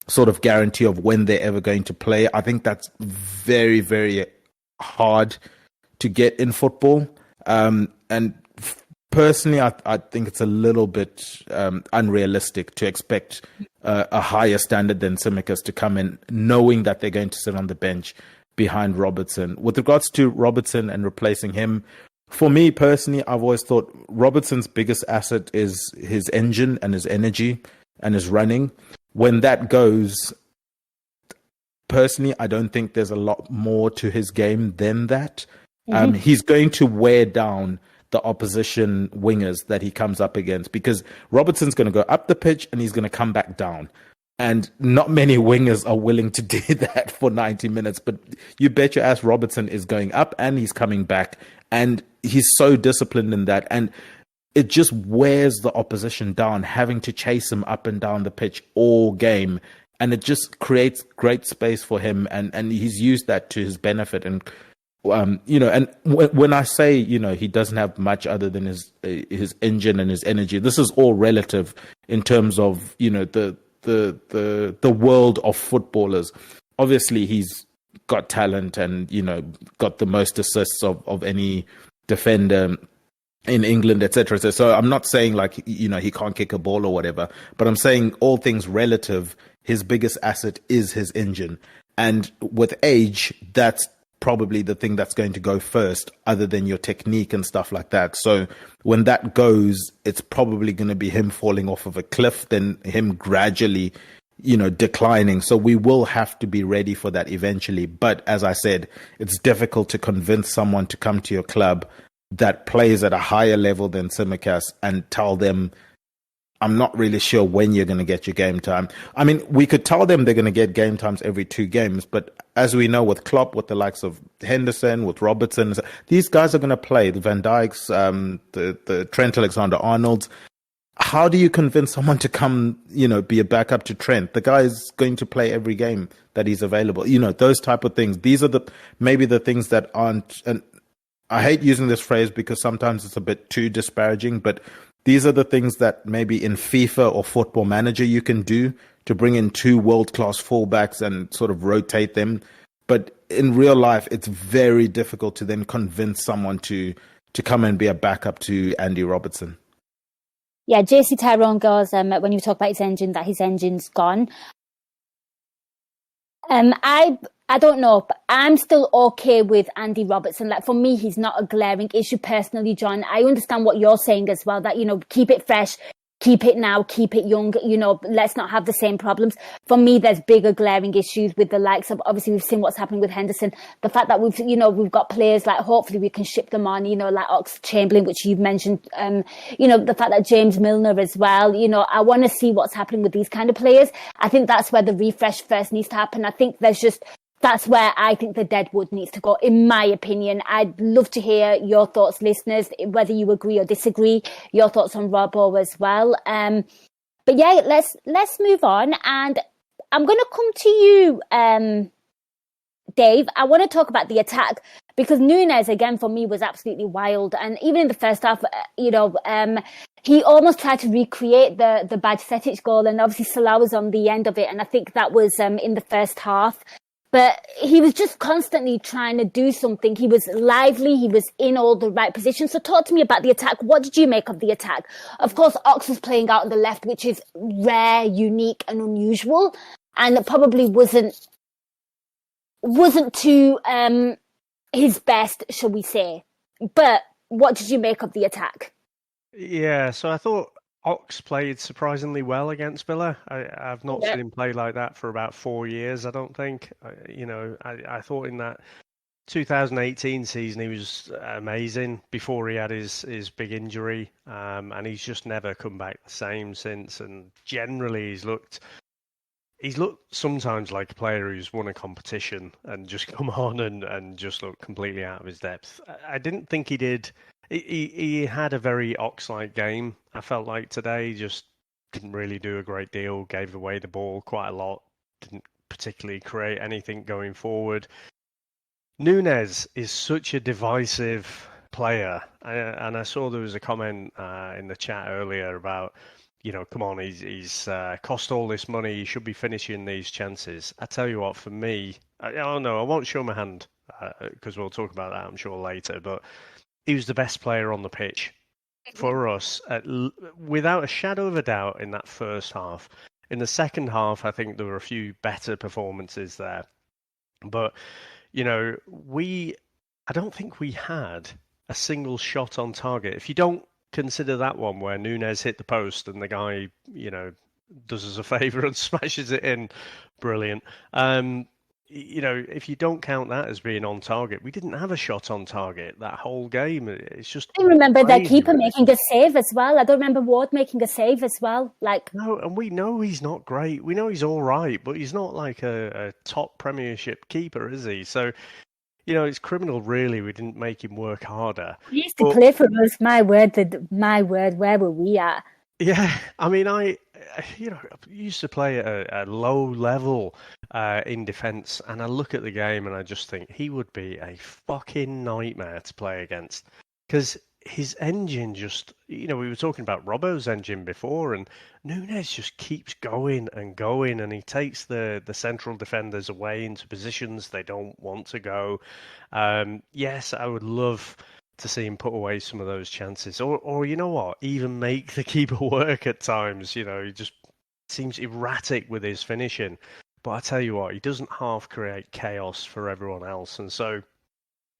sort of guarantee of when they're ever going to play, I think that's very, very hard to get in football. And personally, I think it's a little bit unrealistic to expect a higher standard than Tsimikas to come in, knowing that they're going to sit on the bench behind Robertson. With regards to Robertson and replacing him, for me personally, I've always thought Robertson's biggest asset is his engine and his energy and his running. When that goes, personally, I don't think there's a lot more to his game than that. He's going to wear down the opposition wingers that he comes up against, because Robertson's going to go up the pitch and he's going to come back down. And not many wingers are willing to do that for 90 minutes. But you bet your ass Robertson is going up and he's coming back. And he's so disciplined in that. And it just wears the opposition down, having to chase him up and down the pitch all game. And it just creates great space for him. And he's used that to his benefit. And and when I say, he doesn't have much other than his engine and his energy, this is all relative in terms of, the world of footballers. Obviously, he's got talent and, got the most assists of any defender in England, etc. So I'm not saying like, he can't kick a ball or whatever, but I'm saying all things relative, his biggest asset is his engine. And with age, that's probably the thing that's going to go first, other than your technique and stuff like that. So when that goes, it's probably going to be him falling off of a cliff, then him gradually, declining. So we will have to be ready for that eventually. But as I said, it's difficult to convince someone to come to your club that plays at a higher level than Tsimikas and tell them, I'm not really sure when you're going to get your game time. I mean, we could tell them they're going to get game times every 2 games, but as we know with Klopp, with the likes of Henderson, with Robertson, these guys are going to play. The Van Dijks, the Trent Alexander-Arnolds. How do you convince someone to come, be a backup to Trent? The guy is going to play every game that he's available. Those type of things. These are maybe the things that aren't, and I hate using this phrase because sometimes it's a bit too disparaging, but these are the things that maybe in FIFA or Football Manager you can do to bring in 2 world-class fullbacks and sort of rotate them. But in real life, it's very difficult to then convince someone to come and be a backup to Andy Robertson. Yeah, JC Tyrone goes, when you talk about his engine, that his engine's gone. I don't know, but I'm still okay with Andy Robertson. Like, for me, he's not a glaring issue personally, John. I understand what you're saying as well, that, keep it fresh, keep it now, keep it young, let's not have the same problems. For me, there's bigger glaring issues with the likes of, obviously, we've seen what's happening with Henderson. The fact that we've got players like, hopefully we can ship them on, like Oxlade-Chamberlain, which you've mentioned, the fact that James Milner as well, I want to see what's happening with these kind of players. I think that's where the refresh first needs to happen. I think that's where I think the deadwood needs to go, in my opinion. I'd love to hear your thoughts, listeners, whether you agree or disagree, your thoughts on Robbo as well. But yeah, let's move on. And I'm going to come to you, Dave. I want to talk about the attack, because Núñez, again, for me, was absolutely wild. And even in the first half, he almost tried to recreate the Bajcetic goal. And obviously Salah was on the end of it. And I think that was in the first half. But he was just constantly trying to do something. He was lively. He was in all the right positions. So talk to me about the attack. What did you make of the attack? Of course, Ox was playing out on the left, which is rare, unique and unusual. And it probably wasn't to his best, shall we say. But what did you make of the attack? Yeah, so I thought Ox played surprisingly well against Villa. I've not seen him play like that for about 4 years, I don't think. I thought in that 2018 season, he was amazing before he had his big injury, and he's just never come back the same since. And generally, he's looked sometimes like a player who's won a competition and just come on and just looked completely out of his depth. I didn't think he did. He had a very Ox-like game. I felt like today, just didn't really do a great deal, gave away the ball quite a lot, didn't particularly create anything going forward. Nunes is such a divisive player, and I saw there was a comment in the chat earlier about, come on, he's cost all this money, he should be finishing these chances. I tell you what, for me, I won't show my hand because we'll talk about that, I'm sure, later, but he was the best player on the pitch for us, without a shadow of a doubt, in that first half. In the second half, I think there were a few better performances there. But, I don't think we had a single shot on target. If you don't consider that one where Nunes hit the post and the guy, does us a favour and smashes it in, brilliant. If you don't count that as being on target, we didn't have a shot on target that whole game. It's just. I remember their keeper making a save as well. I don't remember Ward making a save as well. No, and we know he's not great. We know he's all right, but he's not like a top Premiership keeper, is he? So, it's criminal, really. We didn't make him work harder. He used to play for us. My word, where were we at? Yeah, I mean, I used to play at a low level in defence, and I look at the game and I just think he would be a fucking nightmare to play against, because his engine just, we were talking about Robbo's engine before, and Nunes just keeps going and going, and he takes the central defenders away into positions they don't want to go. Yes, I would love to see him put away some of those chances, or you know what, even make the keeper work at times. He just seems erratic with his finishing, but I tell you what, he doesn't half create chaos for everyone else. And so,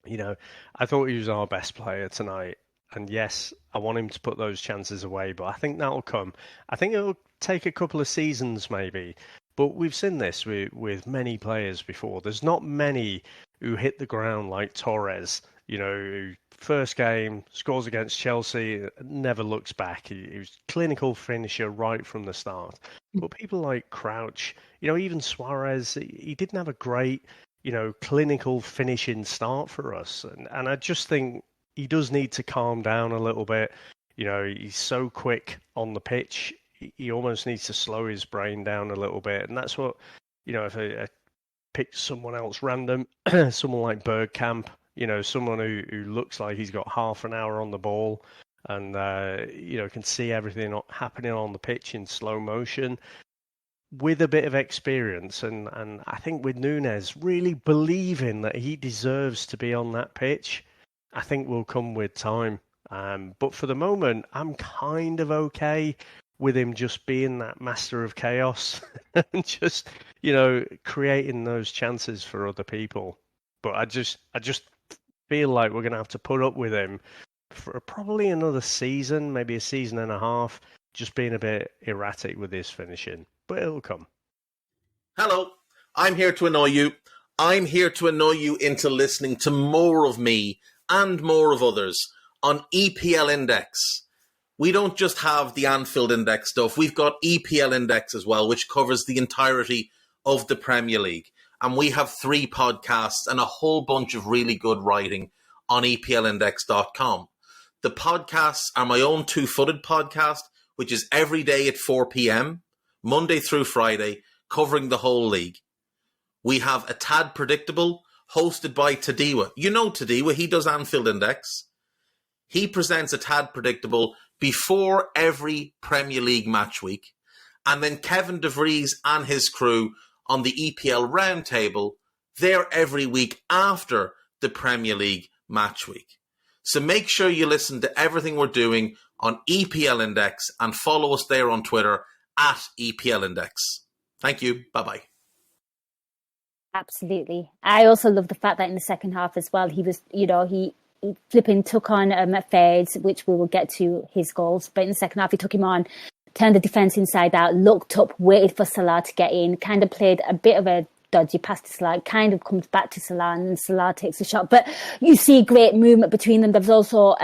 I thought he was our best player tonight, and yes, I want him to put those chances away, but I think that'll come. I think it'll take a couple of seasons maybe, but we've seen this with many players before. There's not many who hit the ground like Torres, who first game, scores against Chelsea, never looks back. He was clinical finisher right from the start. But people like Crouch, even Suarez, he didn't have a great, clinical finishing start for us. And I just think he does need to calm down a little bit. He's so quick on the pitch. He almost needs to slow his brain down a little bit. And that's what, if I pick someone else random, someone like Bergkamp, someone who looks like he's got half an hour on the ball and, can see everything happening on the pitch in slow motion with a bit of experience. And I think with Nunes really believing that he deserves to be on that pitch, I think will come with time. But for the moment, I'm kind of okay with him just being that master of chaos and just, creating those chances for other people. But I just feel like we're going to have to put up with him for probably another season, maybe a season and a half, just being a bit erratic with his finishing. But it'll come. Hello, I'm here to annoy you. I'm here to annoy you into listening to more of me and more of others on EPL Index. We don't just have the Anfield Index stuff. We've got EPL Index as well, which covers the entirety of the Premier League. And we have 3 podcasts and a whole bunch of really good writing on EPLindex.com. The podcasts are my own two-footed podcast, which is every day at 4 p.m., Monday through Friday, covering the whole league. We have A Tad Predictable, hosted by Tadiwa. You know Tadiwa, he does Anfield Index. He presents A Tad Predictable before every Premier League match week. And then Kevin DeVries and his crew on the EPL Roundtable, they're every week after the Premier League match week. So make sure you listen to everything we're doing on EPL Index and follow us there on Twitter at EPL Index. Thank you. Bye-bye. Absolutely. I also love the fact that in the second half as well, he was, he flipping took on Fades, which we will get to his goals. But in the second half, he took him on, turned the defence inside out, looked up, waited for Salah to get in, kind of played a bit of a dodgy pass to Salah. It kind of comes back to Salah, and then Salah takes a shot. But you see great movement between them. There's also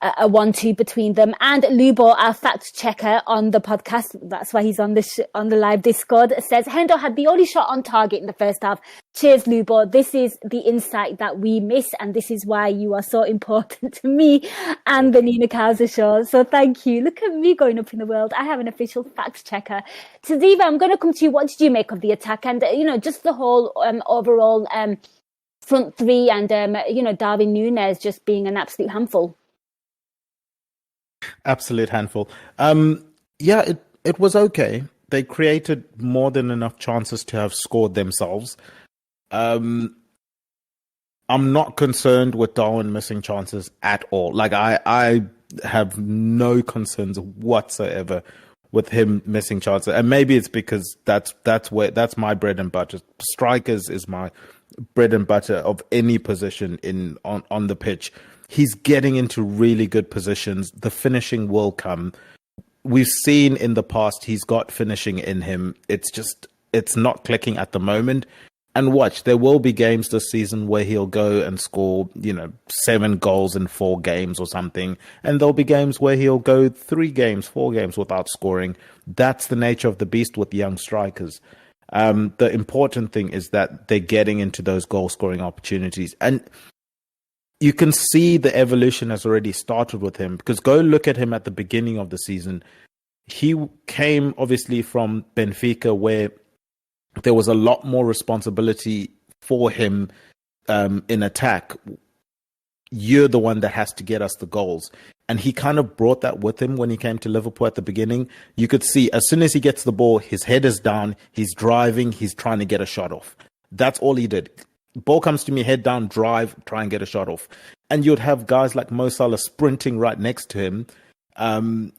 a 1-2 between them. And Lubo, our fact checker on the podcast, that's why he's on the live Discord, says Hendo had the only shot on target in the first half. Cheers, Lubo. This is the insight that we miss, and this is why you are so important to me and the Nina Kauser Show. So thank you. Look at me going up in the world. I have an official fact checker. So Ziva, I'm going to come to you. What did you make of the attack and just the whole overall front three and Darwin Núñez just being an absolute handful? Absolute handful. It was okay. They created more than enough chances to have scored themselves. I'm not concerned with Darwin missing chances at all. Like I have no concerns whatsoever with him missing chances. And maybe it's because that's my bread and butter. Strikers is my bread and butter of any position on the pitch. He's getting into really good positions. The finishing will come. We've seen in the past he's got finishing in him. It's not clicking at the moment. And watch, there will be games this season where he'll go and score, 7 goals in 4 games or something. And there'll be games where he'll go 3 games, 4 games without scoring. That's the nature of the beast with young strikers. The important thing is that they're getting into those goal-scoring opportunities. And you can see the evolution has already started with him, because go look at him at the beginning of the season. He came obviously from Benfica, where there was a lot more responsibility for him in attack. You're the one that has to get us the goals. And he kind of brought that with him when he came to Liverpool at the beginning. You could see as soon as he gets the ball, his head is down, he's driving, he's trying to get a shot off. That's all he did. Ball comes to me, head down, drive, try and get a shot off. And you'd have guys like Mo Salah sprinting right next to him. And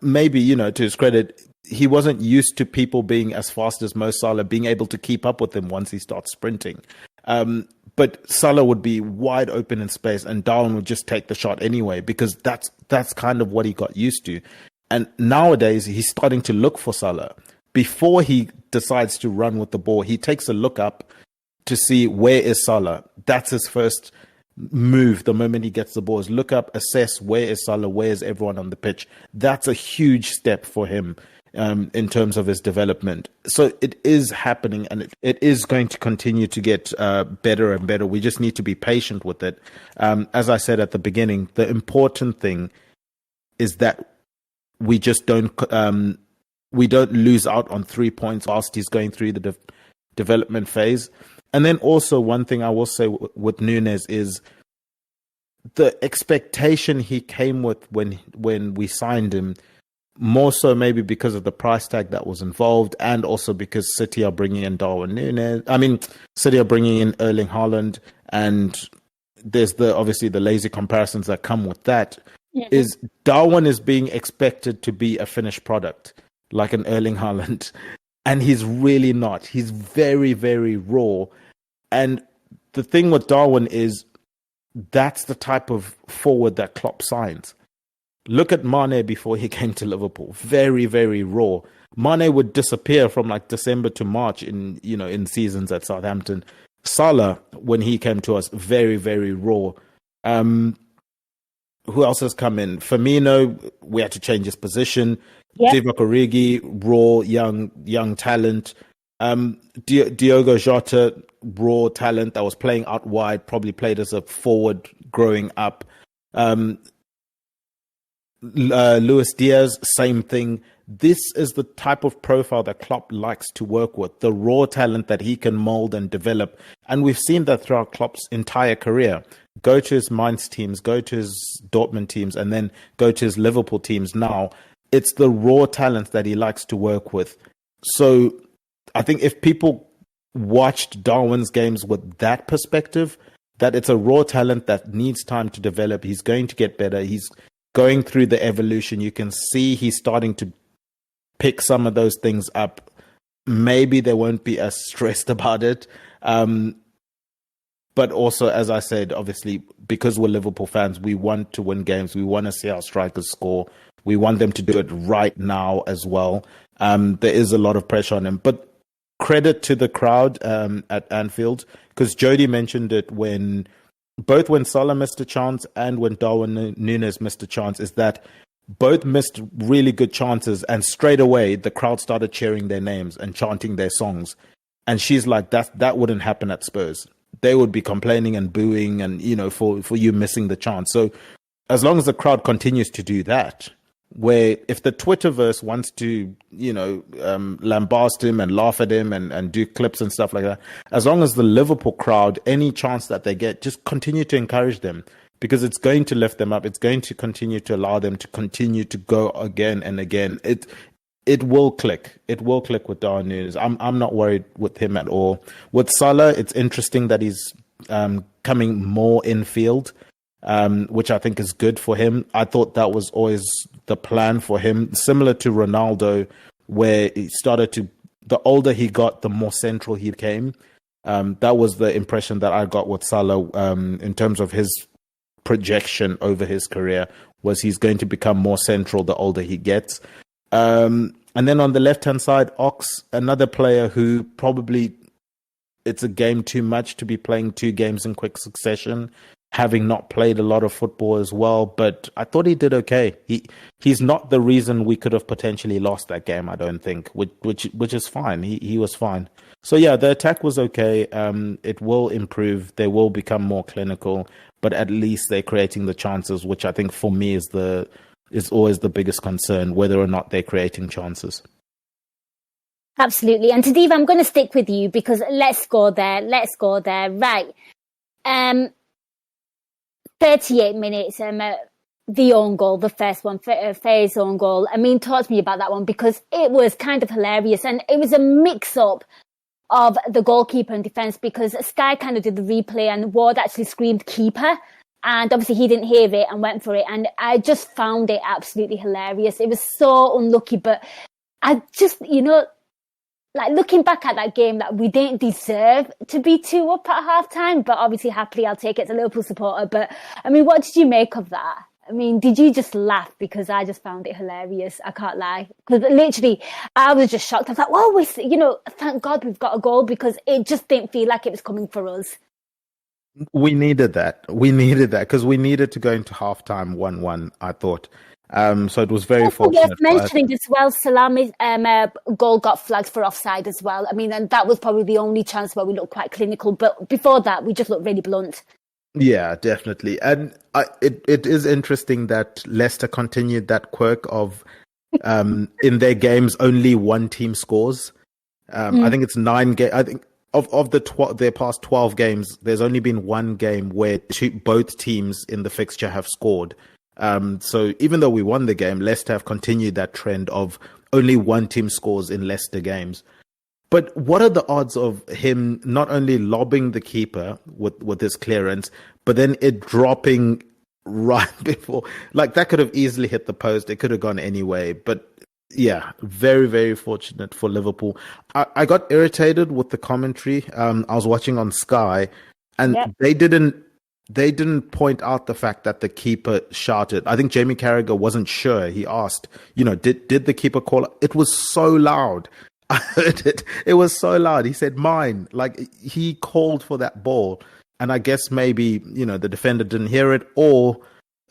maybe, to his credit, he wasn't used to people being as fast as Mo Salah, being able to keep up with him once he starts sprinting. But Salah would be wide open in space and Darwin would just take the shot anyway, because that's kind of what he got used to. And nowadays, he's starting to look for Salah. Before he decides to run with the ball, he takes a look up to see where is Salah. That's his first move the moment he gets the ball, is look up, assess where is Salah, where is everyone on the pitch. That's a huge step for him in terms of his development. So it is happening, and it is going to continue to get better and better. We just need to be patient with it. As I said at the beginning, the important thing is that we just don't lose out on 3 points whilst he's going through the development phase. And then also one thing I will say with Núñez is the expectation he came with when we signed him, more so maybe because of the price tag that was involved, and also because City are bringing in Darwin Núñez. I mean, City are bringing in Erling Haaland, and there's obviously the lazy comparisons that come with that. Yeah. Is Darwin is being expected to be a finished product like an Erling Haaland. And he's really not. He's very, very raw. And the thing with Darwin is that's the type of forward that Klopp signs. Look at Mane before he came to Liverpool. Very, very raw. Mane would disappear from like December to March in seasons at Southampton. Salah, when he came to us, very, very raw. Who else has come in? Firmino, we had to change his position. Yep. Divock Origi, raw, young talent. Diogo Jota, raw talent that was playing out wide, probably played as a forward growing up. Luis Diaz, same thing. This is the type of profile that Klopp likes to work with, the raw talent that he can mold and develop. And we've seen that throughout Klopp's entire career. Go to his Mainz teams, go to his Dortmund teams, and then go to his Liverpool teams now. It's the raw talent that he likes to work with. So I think if people watched Darwin's games with that perspective, that it's a raw talent that needs time to develop, he's going to get better. He's going through the evolution. You can see he's starting to pick some of those things up. Maybe they won't be as stressed about it. But also, as I said, obviously, because we're Liverpool fans, we want to win games. We want to see our strikers score. We want them to do it right now as well. There is a lot of pressure on him. But credit to the crowd at Anfield, because Jody mentioned it when Salah missed a chance and when Darwin Núñez missed a chance, is that both missed really good chances, and straight away the crowd started cheering their names and chanting their songs. And she's like, that wouldn't happen at Spurs. They would be complaining and booing and, for you missing the chance. So as long as the crowd continues to do that, where if the Twitterverse wants to, lambast him and laugh at him and do clips and stuff like that, as long as the Liverpool crowd, any chance that they get, just continue to encourage them, because it's going to lift them up. It's going to continue to allow them to continue to go again and again. It will click. It will click with Darwin Núñez. I'm not worried with him at all. With Salah, it's interesting that he's coming more infield, which I think is good for him. I thought that was always the plan for him, similar to Ronaldo, where he started to, the older he got, the more central he came. That was the impression that I got with Salah in terms of his projection over his career, was he's going to become more central the older he gets. And then on the left-hand side, Ox, another player who probably, it's a game too much to be playing 2 games in quick succession, having not played a lot of football as well. But I thought he did okay. He's not the reason we could have potentially lost that game, I don't think, which is fine. He was fine. So yeah, the attack was okay. It will improve. They will become more clinical, but at least they're creating the chances, which I think for me is always the biggest concern, whether or not they're creating chances. Absolutely. And Tadeva, I'm going to stick with you, because let's go there. Right. 38 minutes, the own goal, the first one, Faye's own goal. I mean, talk to me about that one, because it was kind of hilarious, and it was a mix-up of the goalkeeper and defence, because Sky kind of did the replay and Ward actually screamed keeper, and obviously he didn't hear it and went for it, and I just found it absolutely hilarious. It was so unlucky, but I just, like looking back at that game, that we didn't deserve to be 2 up at half time, but obviously happily I'll take it as a Liverpool supporter. But I mean, what did you make of that? I mean, did you just laugh? Because I just found it hilarious. I can't lie. Because literally, I was just shocked. I was like, well, thank God we've got a goal, because it just didn't feel like it was coming for us. We needed that. Because we needed to go into halftime 1-1, I thought. So it was very fortunate. Worth mentioning as well, Salami's goal got flagged for offside as well. I mean, and that was probably the only chance where we looked quite clinical. But before that, we just looked really blunt. Yeah, definitely. And it is interesting that Leicester continued that quirk of in their games only one team scores. I think it's 9 games. I think of their past 12 games, there's only been one game where both teams in the fixture have scored. So even though we won the game, Leicester have continued that trend of only one team scores in Leicester games. But what are the odds of him not only lobbing the keeper with his clearance, but then it dropping right before? Like, that could have easily hit the post. It could have gone anyway. But yeah, very, very fortunate for Liverpool. I got irritated with the commentary. I was watching on Sky, and they didn't point out the fact that the keeper shouted. I think Jamie Carragher wasn't sure. He asked, did the keeper call it? It was so loud. I heard it. It was so loud. He said, mine. Like, he called for that ball. And I guess maybe, the defender didn't hear it, or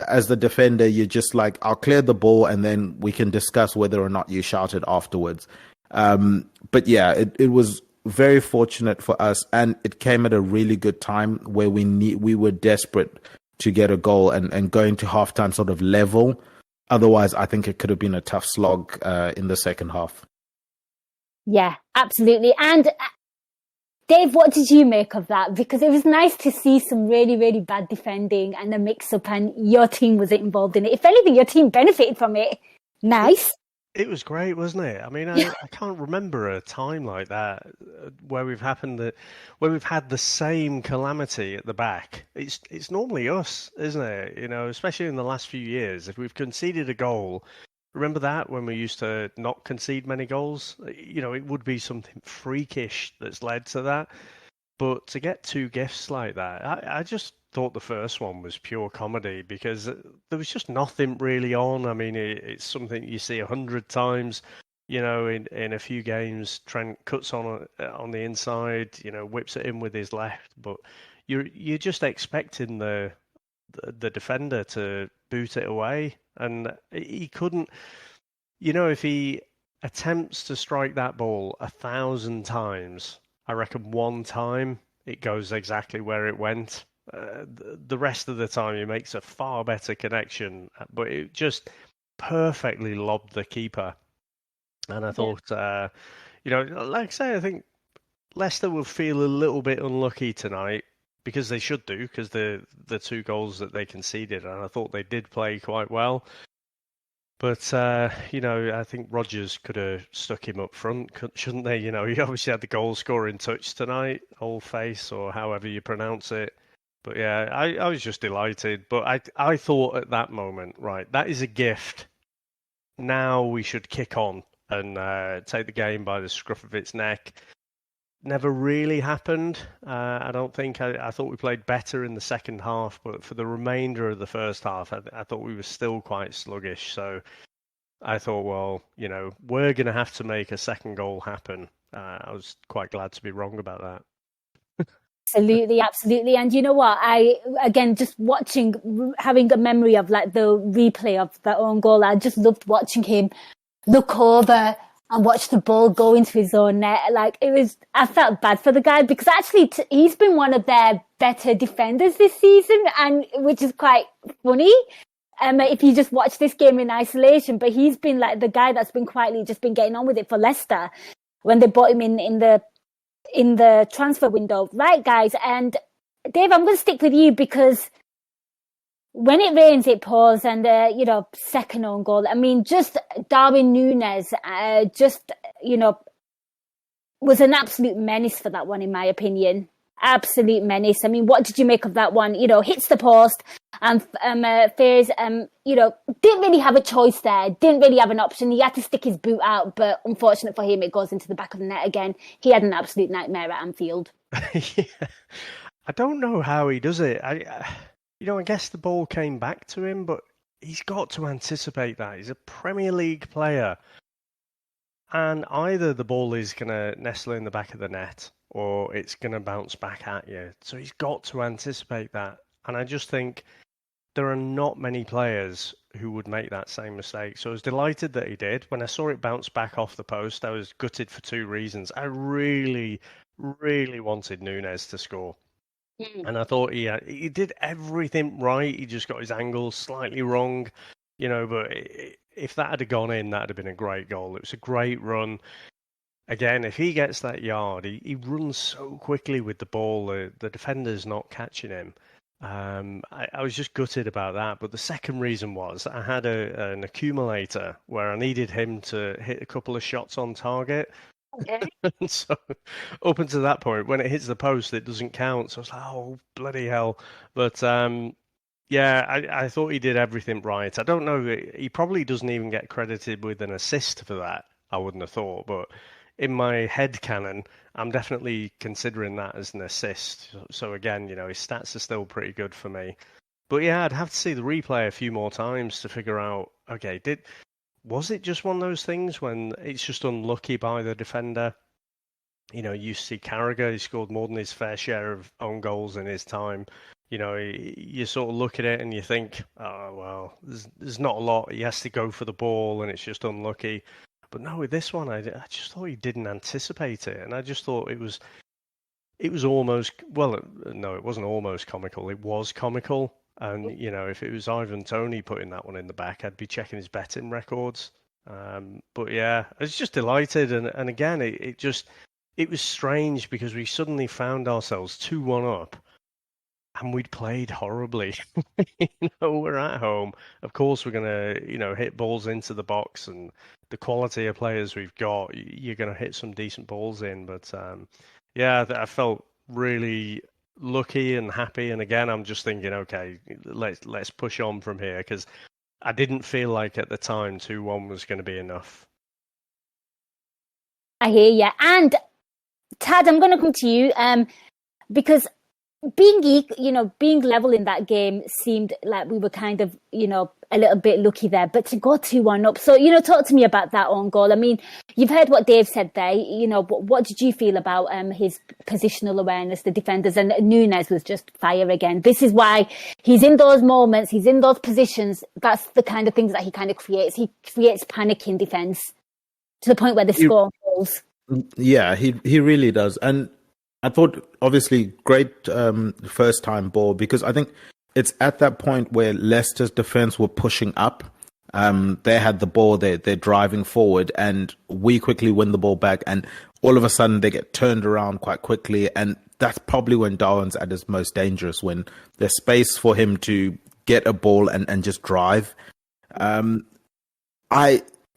as the defender, you're just like, I'll clear the ball and then we can discuss whether or not you shouted afterwards. But yeah, it was very fortunate for us, and it came at a really good time where we were desperate to get a goal and going to halftime sort of level. Otherwise, I think it could have been a tough slog in the second half. Yeah, absolutely. And Dave, what did you make of that? Because it was nice to see some really, really bad defending and a mix-up, and your team was involved in it. If anything, your team benefited from it. Nice. It was great, wasn't it? I mean, I can't remember a time like that where we've had the same calamity at the back. It's normally us, isn't it? Especially in the last few years, if we've conceded a goal. Remember that when we used to not concede many goals? It would be something freakish that's led to that. But to get 2 gifts like that, I just thought the first one was pure comedy, because there was just nothing really on. I mean, it's something you see 100 times. In a few games, Trent cuts on the inside, whips it in with his left, but you're just expecting the defender to boot it away, and he couldn't. If he attempts to strike that ball 1,000 times, I reckon one time it goes exactly where it went. The rest of the time, he makes a far better connection, but it just perfectly lobbed the keeper. And I thought, like I say, I think Leicester will feel a little bit unlucky tonight, because they should do, because the 2 goals that they conceded, and I thought they did play quite well. But, I think Rodgers could have stuck him up front, shouldn't they? He obviously had the goal-scoring touch tonight, old face, or however you pronounce it. But, yeah, I was just delighted. But I thought at that moment, right, that is a gift. Now we should kick on and take the game by the scruff of its neck. Never really happened. I don't think. I thought we played better in the second half, but for the remainder of the first half, I thought we were still quite sluggish. So I thought, well, we're going to have to make a second goal happen. I was quite glad to be wrong about that. Absolutely. And you know what? Just having a memory of like the replay of that own goal, I just loved watching him look over and watch the ball go into his own net. Like, I felt bad for the guy, because actually he's been one of their better defenders this season, and which is quite funny. If you just watch this game in isolation, but he's been like the guy that's been quietly just been getting on with it for Leicester when they bought him in the transfer window. Right, guys. And Dave, I'm going to stick with you, because when it rains, it pours, and second own goal. I mean, just Darwin Núñez, was an absolute menace for that one, in my opinion. Absolute menace. I mean, what did you make of that one? Hits the post, and Fares, didn't really have a choice there. Didn't really have an option. He had to stick his boot out, but unfortunate for him, it goes into the back of the net again. He had an absolute nightmare at Anfield. Yeah. I don't know how he does it. I guess the ball came back to him, but he's got to anticipate that. He's a Premier League player. And either the ball is going to nestle in the back of the net, or it's going to bounce back at you. So he's got to anticipate that. And I just think there are not many players who would make that same mistake. So I was delighted that he did. When I saw it bounce back off the post, I was gutted for 2 reasons. I really, really wanted Núñez to score. And I thought he did everything right. He just got his angles slightly wrong, but if that had gone in, that would have been a great goal. It was a great run. Again, if he gets that yard, he runs so quickly with the ball, the defender's not catching him. I was just gutted about that. But the second reason was I had an accumulator where I needed him to hit a couple of shots on target. Okay. And so up until that point, when it hits the post, it doesn't count. So I was like, oh, bloody hell. But I thought he did everything right. I don't know. He probably doesn't even get credited with an assist for that, I wouldn't have thought. But in my head canon, I'm definitely considering that as an assist. So again, his stats are still pretty good for me. But yeah, I'd have to see the replay a few more times to figure out, okay, was it just one of those things when it's just unlucky by the defender? You see Carragher, he scored more than his fair share of own goals in his time. You sort of look at it and you think, oh, well, there's not a lot. He has to go for the ball and it's just unlucky. But no, with this one, I just thought he didn't anticipate it. And I just thought it was almost, well, no, it wasn't almost comical. It was comical. And, if it was Ivan Toney putting that one in the back, I'd be checking his betting records. But yeah, I was just delighted. And again, it was strange because we suddenly found ourselves 2-1 up and we'd played horribly. We're at home. Of course, we're going to, hit balls into the box, and the quality of players we've got, you're going to hit some decent balls in. But I felt really lucky and happy, and again I'm just thinking, okay, let's push on from here, because I didn't feel like at the time 2-1 was going to be enough. I hear you. And Tad, I'm going to come to you because being level in that game seemed like we were kind of, a little bit lucky there, but to go 2-1 up. So, talk to me about that own goal. I mean, you've heard what Dave said there, but what did you feel about his positional awareness, the defenders, and Nunes was just fire again. This is why he's in those moments, he's in those positions. That's the kind of things that he kind of creates. He creates panic in defence to the point where they score goals. Yeah, he really does. And I thought, obviously, great first-time ball, because I think it's at that point where Leicester's defence were pushing up. They had the ball, they're driving forward, and we quickly win the ball back, and all of a sudden they get turned around quite quickly, and that's probably when Darwin's at his most dangerous, when there's space for him to get a ball and just drive.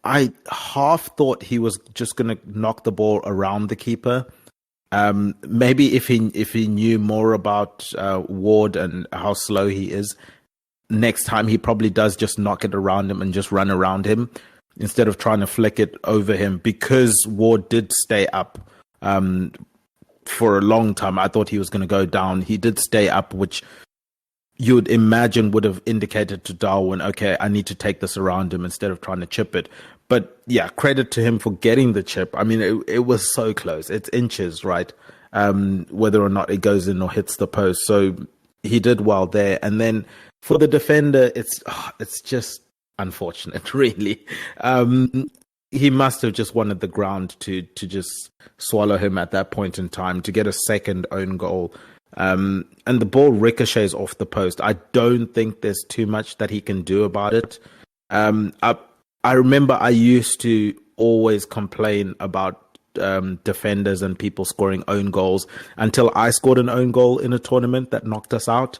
I half thought he was just going to knock the ball around the keeper. Maybe if he knew more about Ward and how slow he is, next time he probably does just knock it around him and just run around him instead of trying to flick it over him, because Ward did stay up for a long time. I thought he was going to go down. He did stay up, which you would imagine would have indicated to Darwin, okay, I need to take this around him instead of trying to chip it. But yeah, credit to him for getting the chip. I mean, it was so close. It's inches, right? Whether or not it goes in or hits the post. So he did well there. And then for the defender, it's just unfortunate, really. He must have just wanted the ground to just swallow him at that point in time to get a second own goal. And the ball ricochets off the post. I don't think there's too much that he can do about it. I remember I used to always complain about defenders and people scoring own goals until I scored an own goal in a tournament that knocked us out.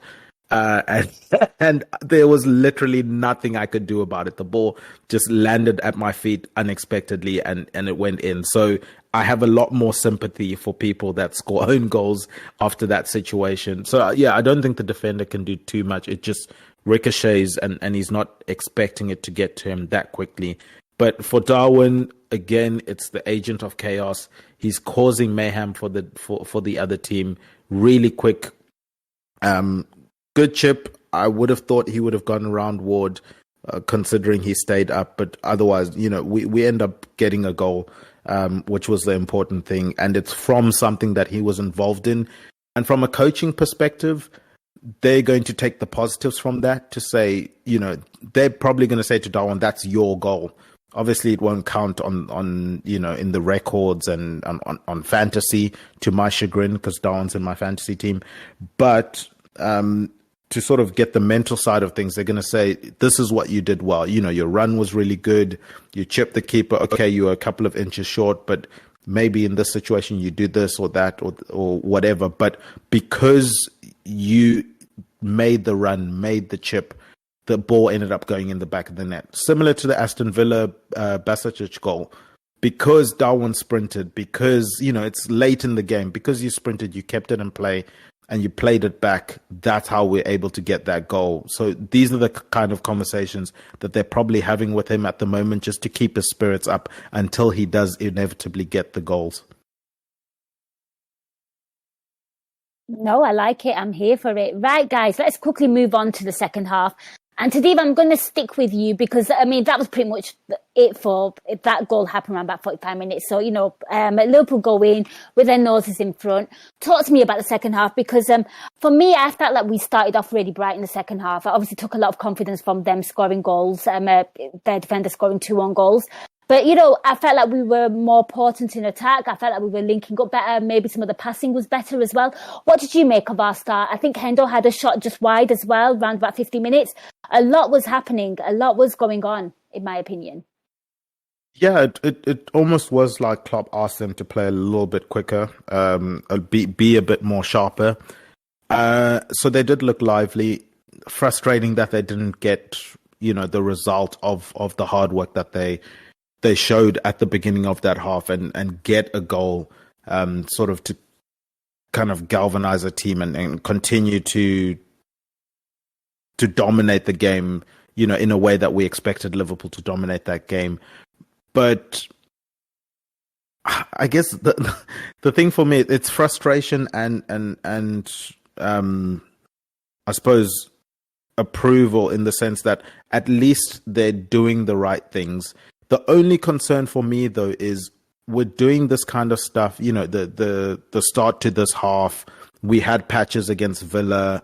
And there was literally nothing I could do about it. The ball just landed at my feet unexpectedly and it went in. So I have a lot more sympathy for people that score own goals after that situation. So yeah, I don't think the defender can do too much. It just ricochets and he's not expecting it to get to him that quickly. But for Darwin, again, it's the agent of chaos. He's causing mayhem for the other team. Really quick, good chip. I would have thought he would have gone around Ward, considering he stayed up. But otherwise, we end up getting a goal, which was the important thing. And it's from something that he was involved in. And from a coaching perspective, they're going to take the positives from that to say, they're probably going to say to Darwin, that's your goal. Obviously, it won't count on in the records and on fantasy, to my chagrin, because Darwin's in my fantasy team. But to sort of get the mental side of things, they're going to say, this is what you did well. Your run was really good. You chipped the keeper. Okay, you were a couple of inches short, but maybe in this situation you do this or that or whatever. But because you made the run, made the chip, the ball ended up going in the back of the net. Similar to the Aston Villa Basic goal. Because Darwin sprinted, because, it's late in the game, because you sprinted, you kept it in play, and you played it back, that's how we're able to get that goal. So these are the kind of conversations that they're probably having with him at the moment, just to keep his spirits up until he does inevitably get the goals. No, I like it. I'm here for it. Right, guys, let's quickly move on to the second half. And to Dave, I'm going to stick with you because, that was pretty much it for if that goal happened around about 45 minutes. So, Liverpool go in with their noses in front. Talk to me about the second half because for me, I felt like we started off really bright in the second half. I obviously took a lot of confidence from them scoring goals, their defender scoring 2 on goals. But, I felt like we were more potent in attack. I felt like we were linking up better. Maybe some of the passing was better as well. What did you make of our start? I think Hendo had a shot just wide as well, around about 50 minutes. A lot was happening. A lot was going on, in my opinion. Yeah, it almost was like Klopp asked them to play a little bit quicker, be a bit more sharper. So they did look lively. Frustrating that they didn't get, the result of the hard work that they showed at the beginning of that half and get a goal, sort of to kind of galvanize a team and continue to dominate the game, in a way that we expected Liverpool to dominate that game. But I guess the thing for me, it's frustration and I suppose, approval in the sense that at least they're doing the right things. The only concern for me, though, is we're doing this kind of stuff. You know, the start to this half, we had patches against Villa.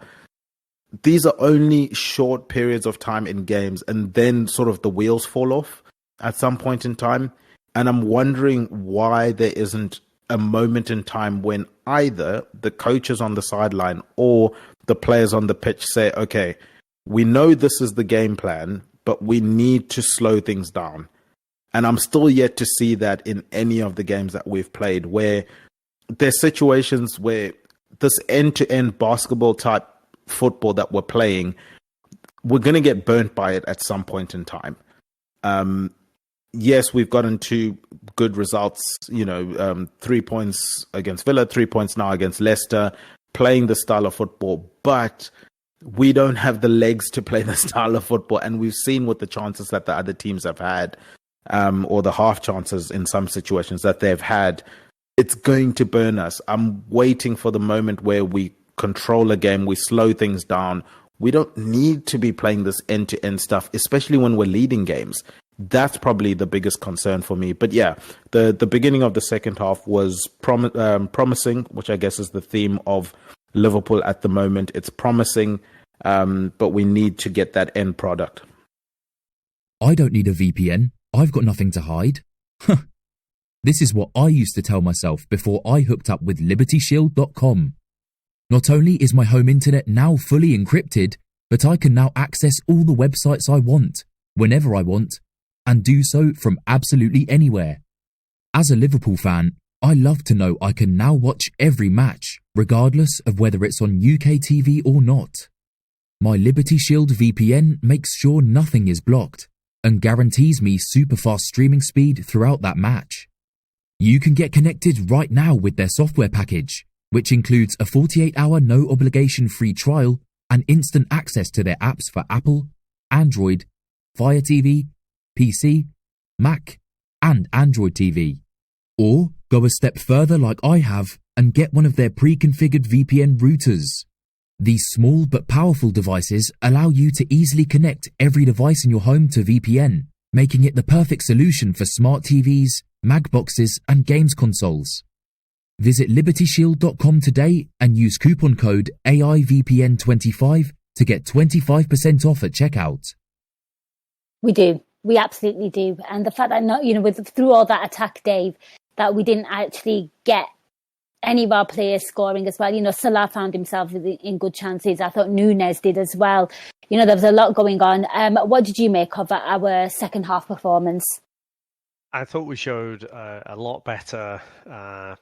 These are only short periods of time in games, and then sort of the wheels fall off at some point in time. And I'm wondering why there isn't a moment in time when either the coaches on the sideline or the players on the pitch say, okay, we know this is the game plan, but we need to slow things down. And I'm still yet to see that in any of the games that we've played, where there's situations where this end-to-end basketball type football that we're playing, we're going to get burnt by it at some point in time. Yes, we've gotten 2 good results, 3 points against Villa, 3 points now against Leicester, playing the style of football, but we don't have the legs to play the style of football. And we've seen what the chances that the other teams have had, or the half chances in some situations that they've had. It's going to burn us. I'm waiting for the moment where we control a game, we slow things down. We don't need to be playing this end-to-end stuff, especially when we're leading games. That's probably the biggest concern for me. But yeah, the beginning of the second half was promising, which I guess is the theme of Liverpool at the moment. It's promising, but we need to get that end product. I don't need a VPN. I've got nothing to hide. This is what I used to tell myself before I hooked up with LibertyShield.com. Not only is my home internet now fully encrypted, but I can now access all the websites I want, whenever I want, and do so from absolutely anywhere. As a Liverpool fan, I love to know I can now watch every match, regardless of whether it's on UK TV or not. My Liberty Shield VPN makes sure nothing is blocked and guarantees me super fast streaming speed throughout that match. You can get connected right now with their software package, which includes a 48-hour no-obligation free trial and instant access to their apps for Apple, Android, Fire TV, PC, Mac, and Android TV. Or go a step further like I have and get one of their pre-configured VPN routers. These small but powerful devices allow you to easily connect every device in your home to VPN, making it the perfect solution for smart TVs, Mag boxes, and games consoles. Visit LibertyShield.com today and use coupon code AIVPN25 to get 25% off at checkout. We do. We absolutely do. And the fact that, through all that attack, Dave, that we didn't actually get any of our players scoring as well. Salah found himself in good chances. I thought Nunes did as well. There was a lot going on. What did you make of our second half performance? I thought we showed a lot better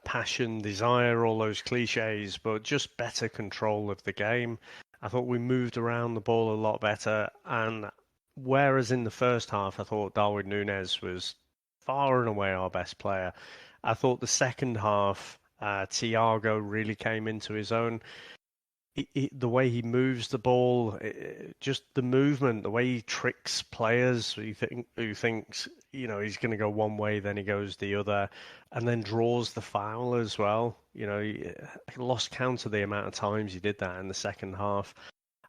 passion, desire, all those cliches, but just better control of the game. I thought we moved around the ball a lot better. And whereas in the first half, I thought Darwin Núñez was far and away our best player, I thought the second half, Thiago really came into his own. The way he moves the ball, just the movement, the way he tricks players who thinks, he's going to go one way, then he goes the other, and then draws the foul as well. He lost count of the amount of times he did that in the second half.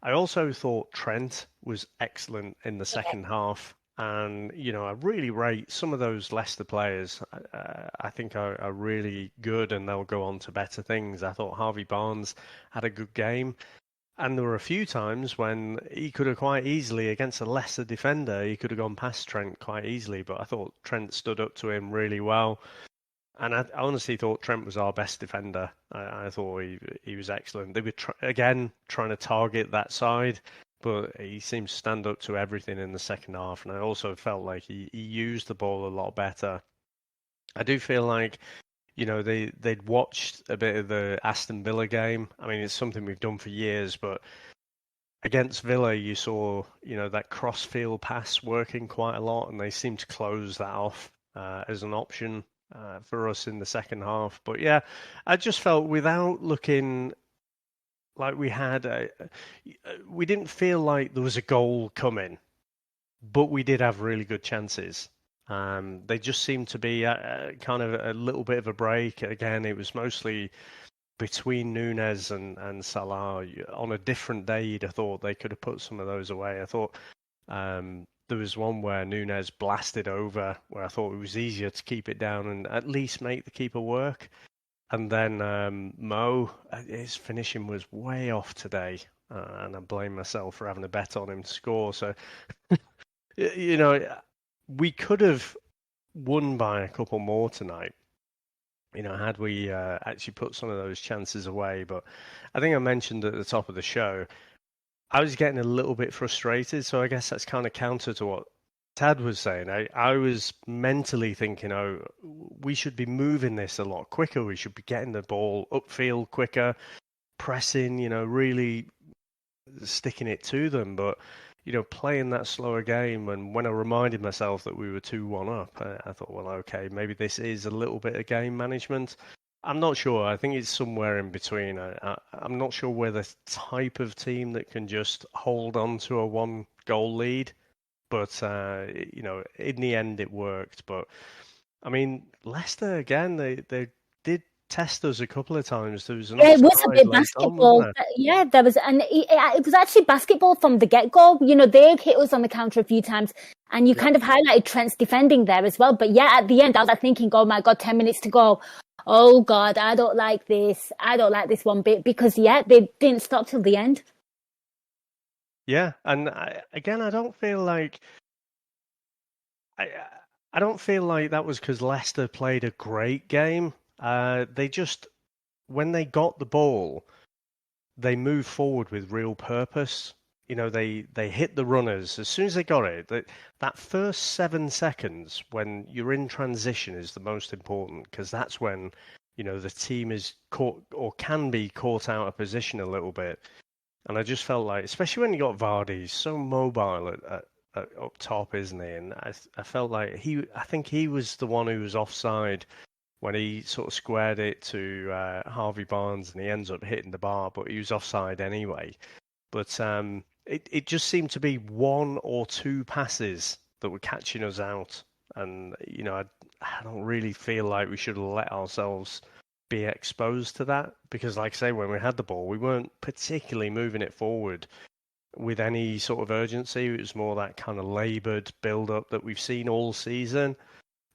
I also thought Trent was excellent in the second half. And, I really rate some of those Leicester players. I think are really good and they'll go on to better things. I thought Harvey Barnes had a good game. And there were a few times when he could have quite easily, against a Leicester defender, he could have gone past Trent quite easily. But I thought Trent stood up to him really well. And I honestly thought Trent was our best defender. I thought he was excellent. They were, trying to target that side. But he seemed to stand up to everything in the second half. And I also felt like he used the ball a lot better. I do feel like, they'd watched a bit of the Aston Villa game. I mean, it's something we've done for years, but against Villa, you saw, that cross-field pass working quite a lot. And they seemed to close that off as an option for us in the second half. But yeah, I just felt without looking like we didn't feel like there was a goal coming, but we did have really good chances. They just seemed to be kind of a little bit of a break. Again, it was mostly between Nunes and Salah, on a different day, you'd have thought they could have put some of those away. I thought there was one where Nunes blasted over, where I thought it was easier to keep it down and at least make the keeper work. And then Mo, his finishing was way off today, and I blame myself for having a bet on him to score. So, we could have won by a couple more tonight, had we actually put some of those chances away. But I think I mentioned at the top of the show, I was getting a little bit frustrated. So I guess that's kind of counter to what Tad was saying. I was mentally thinking, we should be moving this a lot quicker. We should be getting the ball upfield quicker, pressing, really sticking it to them. But, playing that slower game, and when I reminded myself that we were 2-1 up, I thought, well, okay, maybe this is a little bit of game management. I'm not sure. I think it's somewhere in between. I'm not sure we're the type of team that can just hold on to a 1-goal lead. But, in the end, it worked. But, I mean, Leicester, again, they did test us a couple of times. There was an it was a bit basketball. There was, and it was actually basketball from the get-go. They hit us on the counter a few times, and you kind of highlighted Trent's defending there as well. But, yeah, at the end, I was thinking, oh, my God, 10 minutes to go. Oh, God, I don't like this. I don't like this one bit. Because, they didn't stop till the end. Yeah, and I don't feel like I don't feel like that was because Leicester played a great game. They just, when they got the ball, they moved forward with real purpose. They hit the runners as soon as they got it. That first 7 seconds when you're in transition is the most important, because that's when the team is caught or can be caught out of position a little bit. And I just felt like, especially when you got Vardy, he's so mobile at up top, isn't he? And I felt like I think he was the one who was offside when he sort of squared it to Harvey Barnes, and he ends up hitting the bar, but he was offside anyway. But it just seemed to be 1 or 2 passes that were catching us out. And, I don't really feel like we should have let ourselves be exposed to that, because like I say, when we had the ball, we weren't particularly moving it forward with any sort of urgency. It was more that kind of laboured build-up that we've seen all season.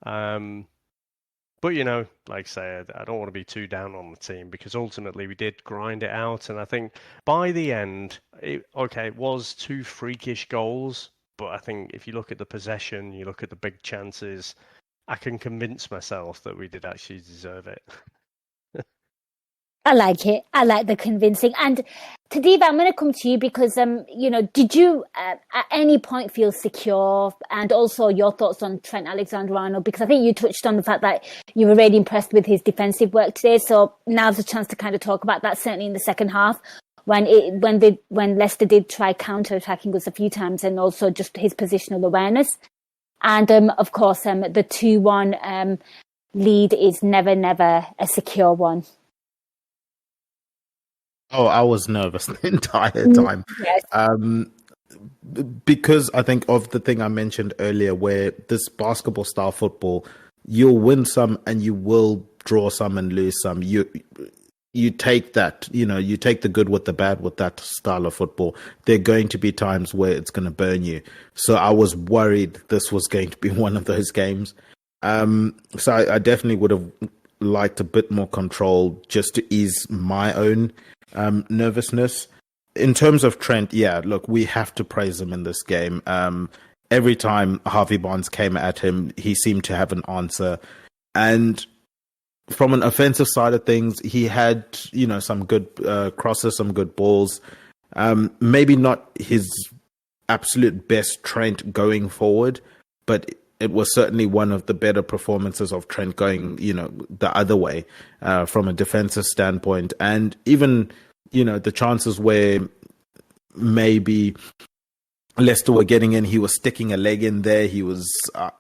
But, like I say, I don't want to be too down on the team, because ultimately we did grind it out. And I think by the end, it was 2 freakish goals. But I think if you look at the possession, you look at the big chances, I can convince myself that we did actually deserve it. I like it. I like the convincing. And Tadiva, I'm going to come to you because, did you at any point feel secure? And also your thoughts on Trent Alexander-Arnold, because I think you touched on the fact that you were really impressed with his defensive work today. So now's a chance to kind of talk about that, certainly in the second half, when Leicester did try counter-attacking us a few times, and also just his positional awareness. And, of course, the 2-1 lead is never a secure one. Oh, I was nervous the entire time. Yes. Because I think of the thing I mentioned earlier, where this basketball style football, you'll win some and you will draw some and lose some. You take that, you take the good with the bad with that style of football. There are going to be times where it's going to burn you. So I was worried this was going to be one of those games. So I definitely would have liked a bit more control just to ease my own nervousness. In terms of Trent, look, we have to praise him in this game. Every time Harvey Barnes came at him, he seemed to have an answer. And from an offensive side of things, he had, some good crosses, some good balls. Maybe not his absolute best Trent going forward, but it was certainly one of the better performances of Trent going, the other way from a defensive standpoint. And even, the chances where maybe Leicester were getting in, he was sticking a leg in there.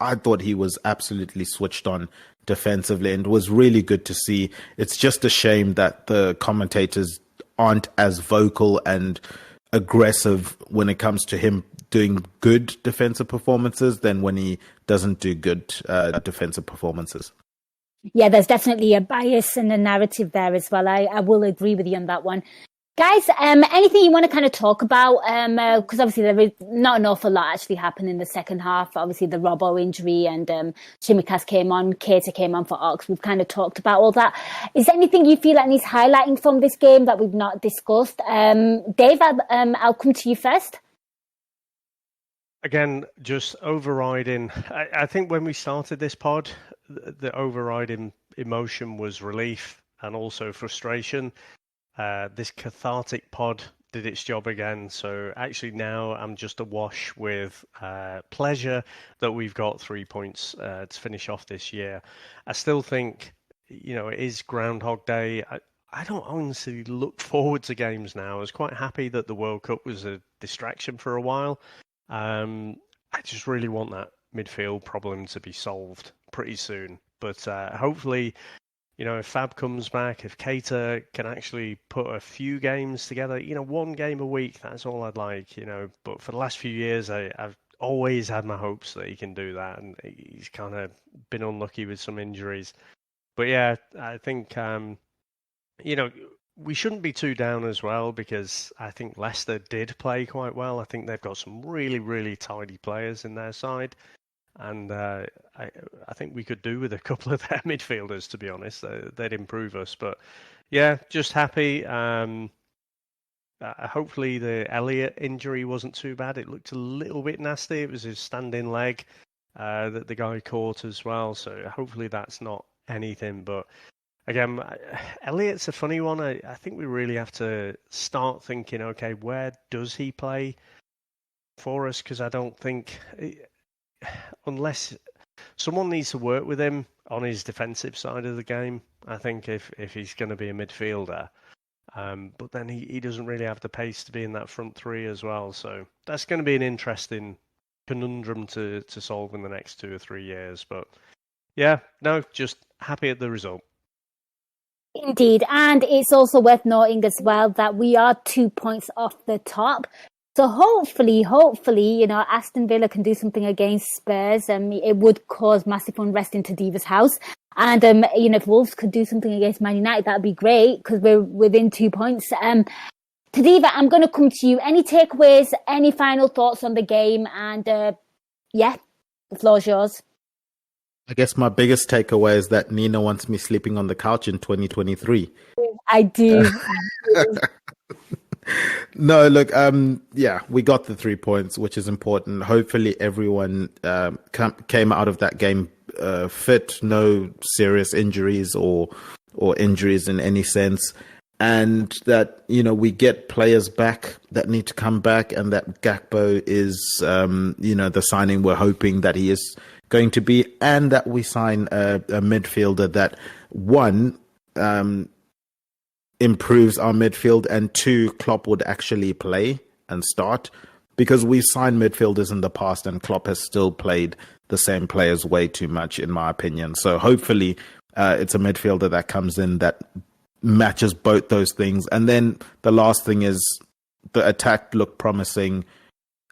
I thought he was absolutely switched on defensively, and it was really good to see. It's just a shame that the commentators aren't as vocal and aggressive when it comes to him doing good defensive performances than when he doesn't do good defensive performances. Yeah, there's definitely a bias and a narrative there as well. I will agree with you on that one. Guys, anything you want to kind of talk about? Because obviously there is not an awful lot actually happened in the second half. Obviously the Robbo injury and Shimikas came on, Keita came on for Ox. We've kind of talked about all that. Is there anything you feel like needs highlighting from this game that we've not discussed? Dave, I'll come to you first. Again, just overriding. I think when we started this pod, the overriding emotion was relief and also frustration. This cathartic pod did its job again. So actually now I'm just awash with pleasure that we've got 3 points to finish off this year. I still think, it is Groundhog Day. I don't honestly look forward to games now. I was quite happy that the World Cup was a distraction for a while. I just really want that midfield problem to be solved pretty soon. But hopefully, if Fab comes back, if Keita can actually put a few games together, one game a week, that's all I'd like, But for the last few years, I've always had my hopes that he can do that. And he's kind of been unlucky with some injuries. But yeah, I think, we shouldn't be too down as well because I think Leicester did play quite well. I think they've got some really, really tidy players in their side. And I think we could do with a couple of their midfielders, to be honest. They'd improve us. But yeah, just happy. Hopefully the Elliott injury wasn't too bad. It looked a little bit nasty. It was his standing leg that the guy caught as well. So hopefully that's not anything. But again, Elliott's a funny one. I think we really have to start thinking, okay, where does he play for us? Because I don't think... unless someone needs to work with him on his defensive side of the game, I think if he's going to be a midfielder. But then he doesn't really have the pace to be in that front three as well. So that's going to be an interesting conundrum to solve in the next 2 or 3 years. But yeah, no, just happy at the result. Indeed. And it's also worth noting as well that we are 2 points off the top. So hopefully, Aston Villa can do something against Spurs. It would cause massive unrest into Diva's house. And, if Wolves could do something against Man United, that'd be great because we're within 2 points. Tadiva, I'm going to come to you. Any takeaways, any final thoughts on the game? And, the floor's yours. I guess my biggest takeaway is that Nina wants me sleeping on the couch in 2023. I do. No, look, we got the 3 points, which is important. Hopefully everyone came out of that game fit, no serious injuries or injuries in any sense. And that, we get players back that need to come back, and that Gakpo is, the signing we're hoping that he is going to be, and that we sign a midfielder that, one, improves our midfield, and 2, Klopp would actually play and start, because we've signed midfielders in the past and Klopp has still played the same players way too much, in my opinion. So hopefully it's a midfielder that comes in that matches both those things. And then the last thing is the attack looked promising.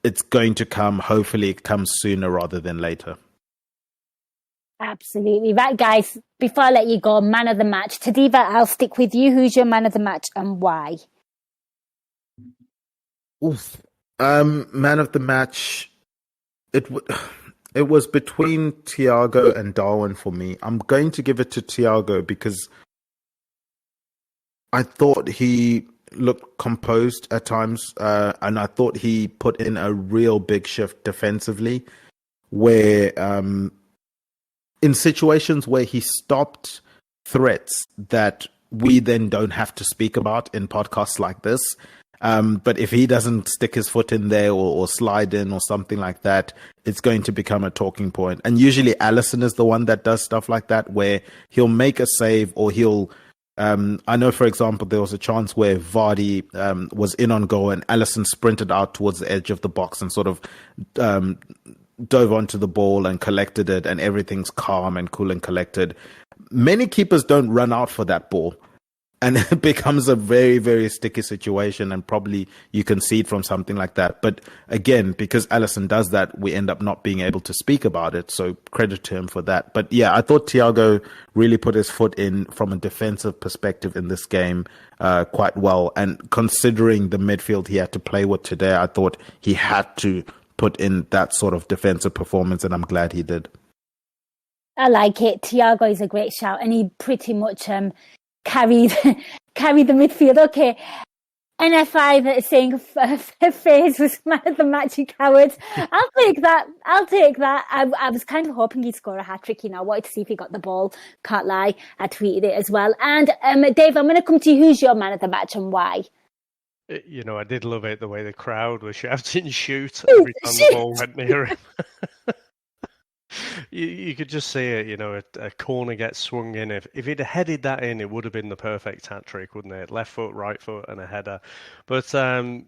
It's going to come. Hopefully it comes sooner rather than later. Absolutely. Right, guys, before I let you go, man of the match. Tadiva, I'll stick with you. Who's your man of the match and why? Oof. Man of the match, it was between Thiago and Darwin for me. I'm going to give it to Thiago because I thought he looked composed at times, and I thought he put in a real big shift defensively, where in situations where he stopped threats that we then don't have to speak about in podcasts like this. But if he doesn't stick his foot in there or slide in or something like that, it's going to become a talking point. And usually Alisson is the one that does stuff like that, where he'll make a save or he'll... I know, for example, there was a chance where Vardy was in on goal and Alisson sprinted out towards the edge of the box and sort of dove onto the ball and collected it, and everything's calm and cool and collected. Many keepers don't run out for that ball. And it becomes a very, very sticky situation, and probably you concede from something like that. But again, because Alisson does that, we end up not being able to speak about it. So credit to him for that. But yeah, I thought Thiago really put his foot in from a defensive perspective in this game quite well. And considering the midfield he had to play with today, I thought he had to put in that sort of defensive performance, and I'm glad he did. I like it. Thiago is a great shout, and he pretty much carried the midfield. Okay, NFI that is saying Faze was man of the match, you cowards. I'll take that. I was kind of hoping he'd score a hat-trick. I wanted to see if he got the ball. Can't lie, I tweeted it as well. And Dave, I'm going to come to you. Who's your man of the match and why? I did love it, the way the crowd was shouting shoot every time the ball went near him. You could just see it, a corner gets swung in. If he'd headed that in, it would have been the perfect hat-trick, wouldn't it? Left foot, right foot, and a header. But,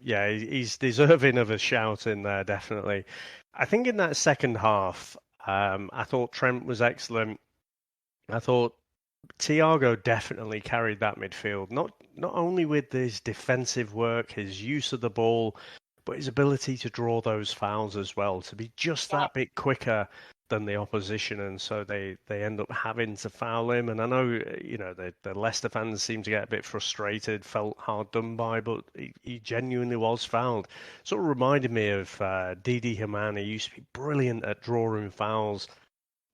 he's deserving of a shout in there, definitely. I think in that second half, I thought Trent was excellent. I thought Thiago definitely carried that midfield, not only with his defensive work, his use of the ball, but his ability to draw those fouls as well, to be just that bit quicker than the opposition, and so they end up having to foul him. And I know, the Leicester fans seem to get a bit frustrated, felt hard done by, but he genuinely was fouled. Sort of reminded me of Didi Hamann. He used to be brilliant at drawing fouls.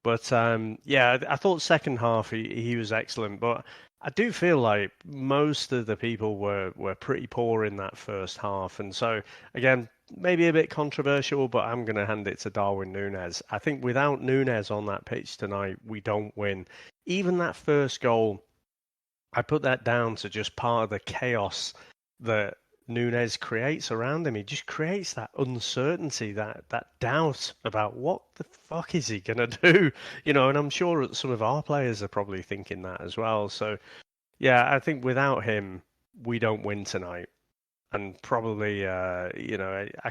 But I thought second half he was excellent, but I do feel like most of the people were pretty poor in that first half. And so, again, maybe a bit controversial, but I'm going to hand it to Darwin Núñez. I think without Núñez on that pitch tonight, we don't win. Even that first goal, I put that down to just part of the chaos that Núñez creates around him. He just creates that uncertainty, that doubt about what the fuck is he going to do? And I'm sure some of our players are probably thinking that as well. So, yeah, I think without him, we don't win tonight. And probably, I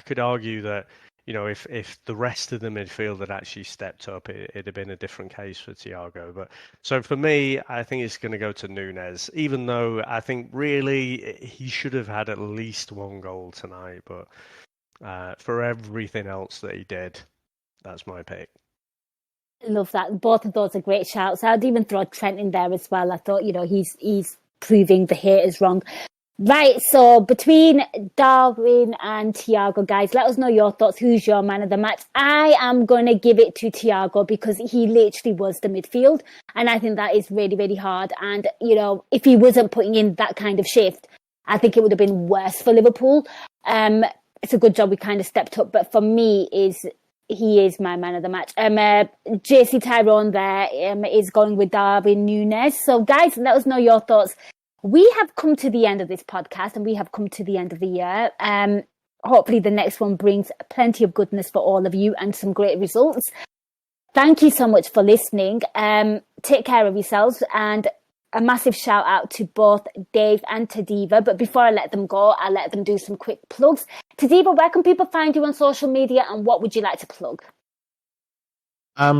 could argue that, if the rest of the midfield had actually stepped up, it'd have been a different case for Thiago. But so for me, I think it's going to go to Núñez, even though I think really he should have had at least one goal tonight. But for everything else that he did, that's my pick. Love that. Both of those are great shouts. I'd even throw Trent in there as well. I thought, he's proving the haters wrong. Right, so between Darwin and Thiago, guys, let us know your thoughts. Who's your man of the match? I am going to give it to Thiago because he literally was the midfield. And I think that is really, really hard. And, if he wasn't putting in that kind of shift, I think it would have been worse for Liverpool. It's a good job we kind of stepped up. But for me, he is my man of the match. JC Tyrone there is going with Darwin Núñez. So, guys, let us know your thoughts. We have come to the end of this podcast and we have come to the end of the year. Hopefully the next one brings plenty of goodness for all of you and some great results. Thank you so much for listening. Take care of yourselves, and a massive shout out to both Dave and Tadiva. But before I let them go, I'll let them do some quick plugs. Tadiva, where can people find you on social media, and what would you like to plug?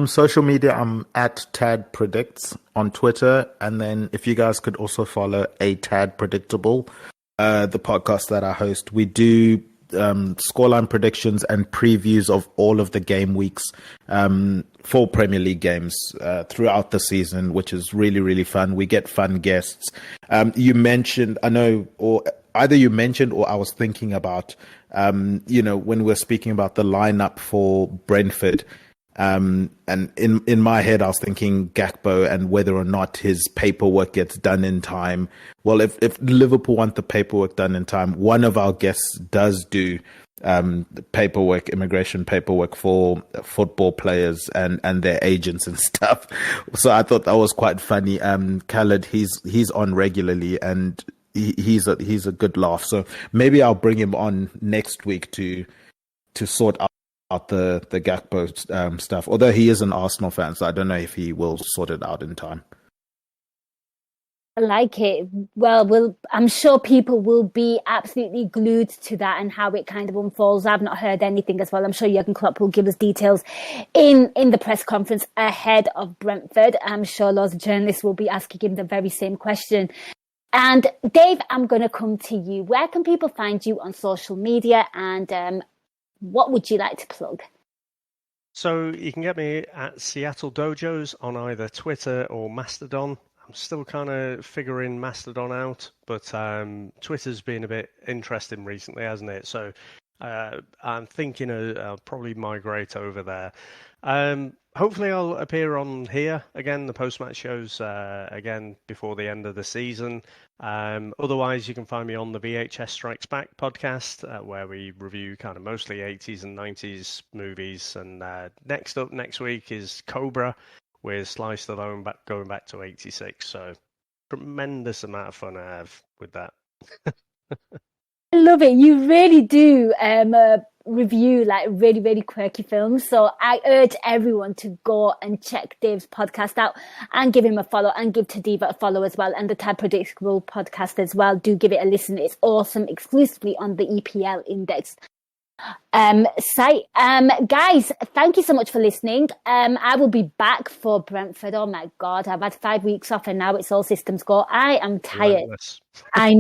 Social media, I'm at Tad Predicts on Twitter. And then if you guys could also follow A Tad Predictable, the podcast that I host. We do scoreline predictions and previews of all of the game weeks for Premier League games throughout the season, which is really, really fun. We get fun guests. You mentioned, I know, or either you mentioned or I was thinking about, when we're speaking about the lineup for Brentford. And in my head, I was thinking Gakpo and whether or not his paperwork gets done in time. Well, if Liverpool want the paperwork done in time, one of our guests does do immigration paperwork for football players and their agents and stuff. So I thought that was quite funny. Khaled, he's on regularly and he's a good laugh. So maybe I'll bring him on next week to sort out the Gakpo stuff, although he is an Arsenal fan, so I don't know if he will sort it out in time. I like it. Well, I'm sure people will be absolutely glued to that and how it kind of unfolds. I've not heard anything as well. I'm sure Jurgen Klopp will give us details in the press conference ahead of Brentford. I'm sure lots of journalists will be asking him the very same question. And Dave, I'm going to come to you. Where can people find you on social media, and what would you like to plug? So you can get me at Seattle Dojos on either Twitter or Mastodon. I'm still kind of figuring Mastodon out, but Twitter's been a bit interesting recently, hasn't it? So I'm thinking I'll probably migrate over there. Hopefully I'll appear on here again, the post-match shows again before the end of the season. Otherwise, you can find me on the VHS Strikes Back podcast, where we review kind of mostly 80s and 90s movies. And next week is Cobra with Sly Stallone going back to 86. So tremendous amount of fun I have with that. I love it. You really do review like really, really quirky films. So I urge everyone to go and check Dave's podcast out and give him a follow, and give Tadiva a follow as well, and the Tad Predictable podcast as well. Do give it a listen. It's awesome, exclusively on the EPL Index site. Guys, thank you so much for listening. I will be back for Brentford. Oh my God, I've had 5 weeks off and now it's all systems go. I am tired. Relentless. I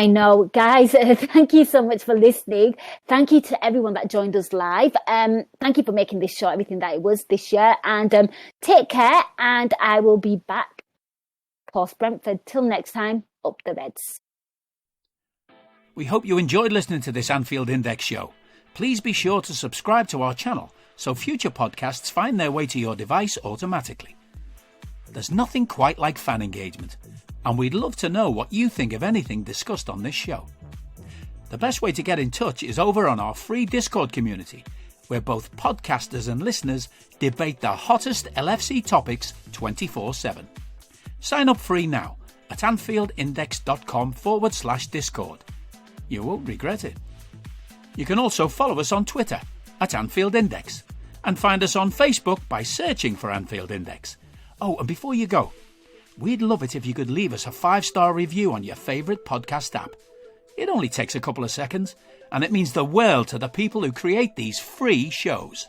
know. Guys, thank you so much for listening. Thank you to everyone that joined us live. Thank you for making this show everything that it was this year. And take care, and I will be back post Brentford. Till next time, up the Reds. We hope you enjoyed listening to this Anfield Index show. Please be sure to subscribe to our channel so future podcasts find their way to your device automatically. There's nothing quite like fan engagement, and we'd love to know what you think of anything discussed on this show. The best way to get in touch is over on our free Discord community, where both podcasters and listeners debate the hottest LFC topics 24/7. Sign up free now at AnfieldIndex.com/Discord. You won't regret it. You can also follow us on Twitter at Anfield Index, and find us on Facebook by searching for Anfield Index. Oh, and before you go, we'd love it if you could leave us a 5-star review on your favourite podcast app. It only takes a couple of seconds, and it means the world to the people who create these free shows.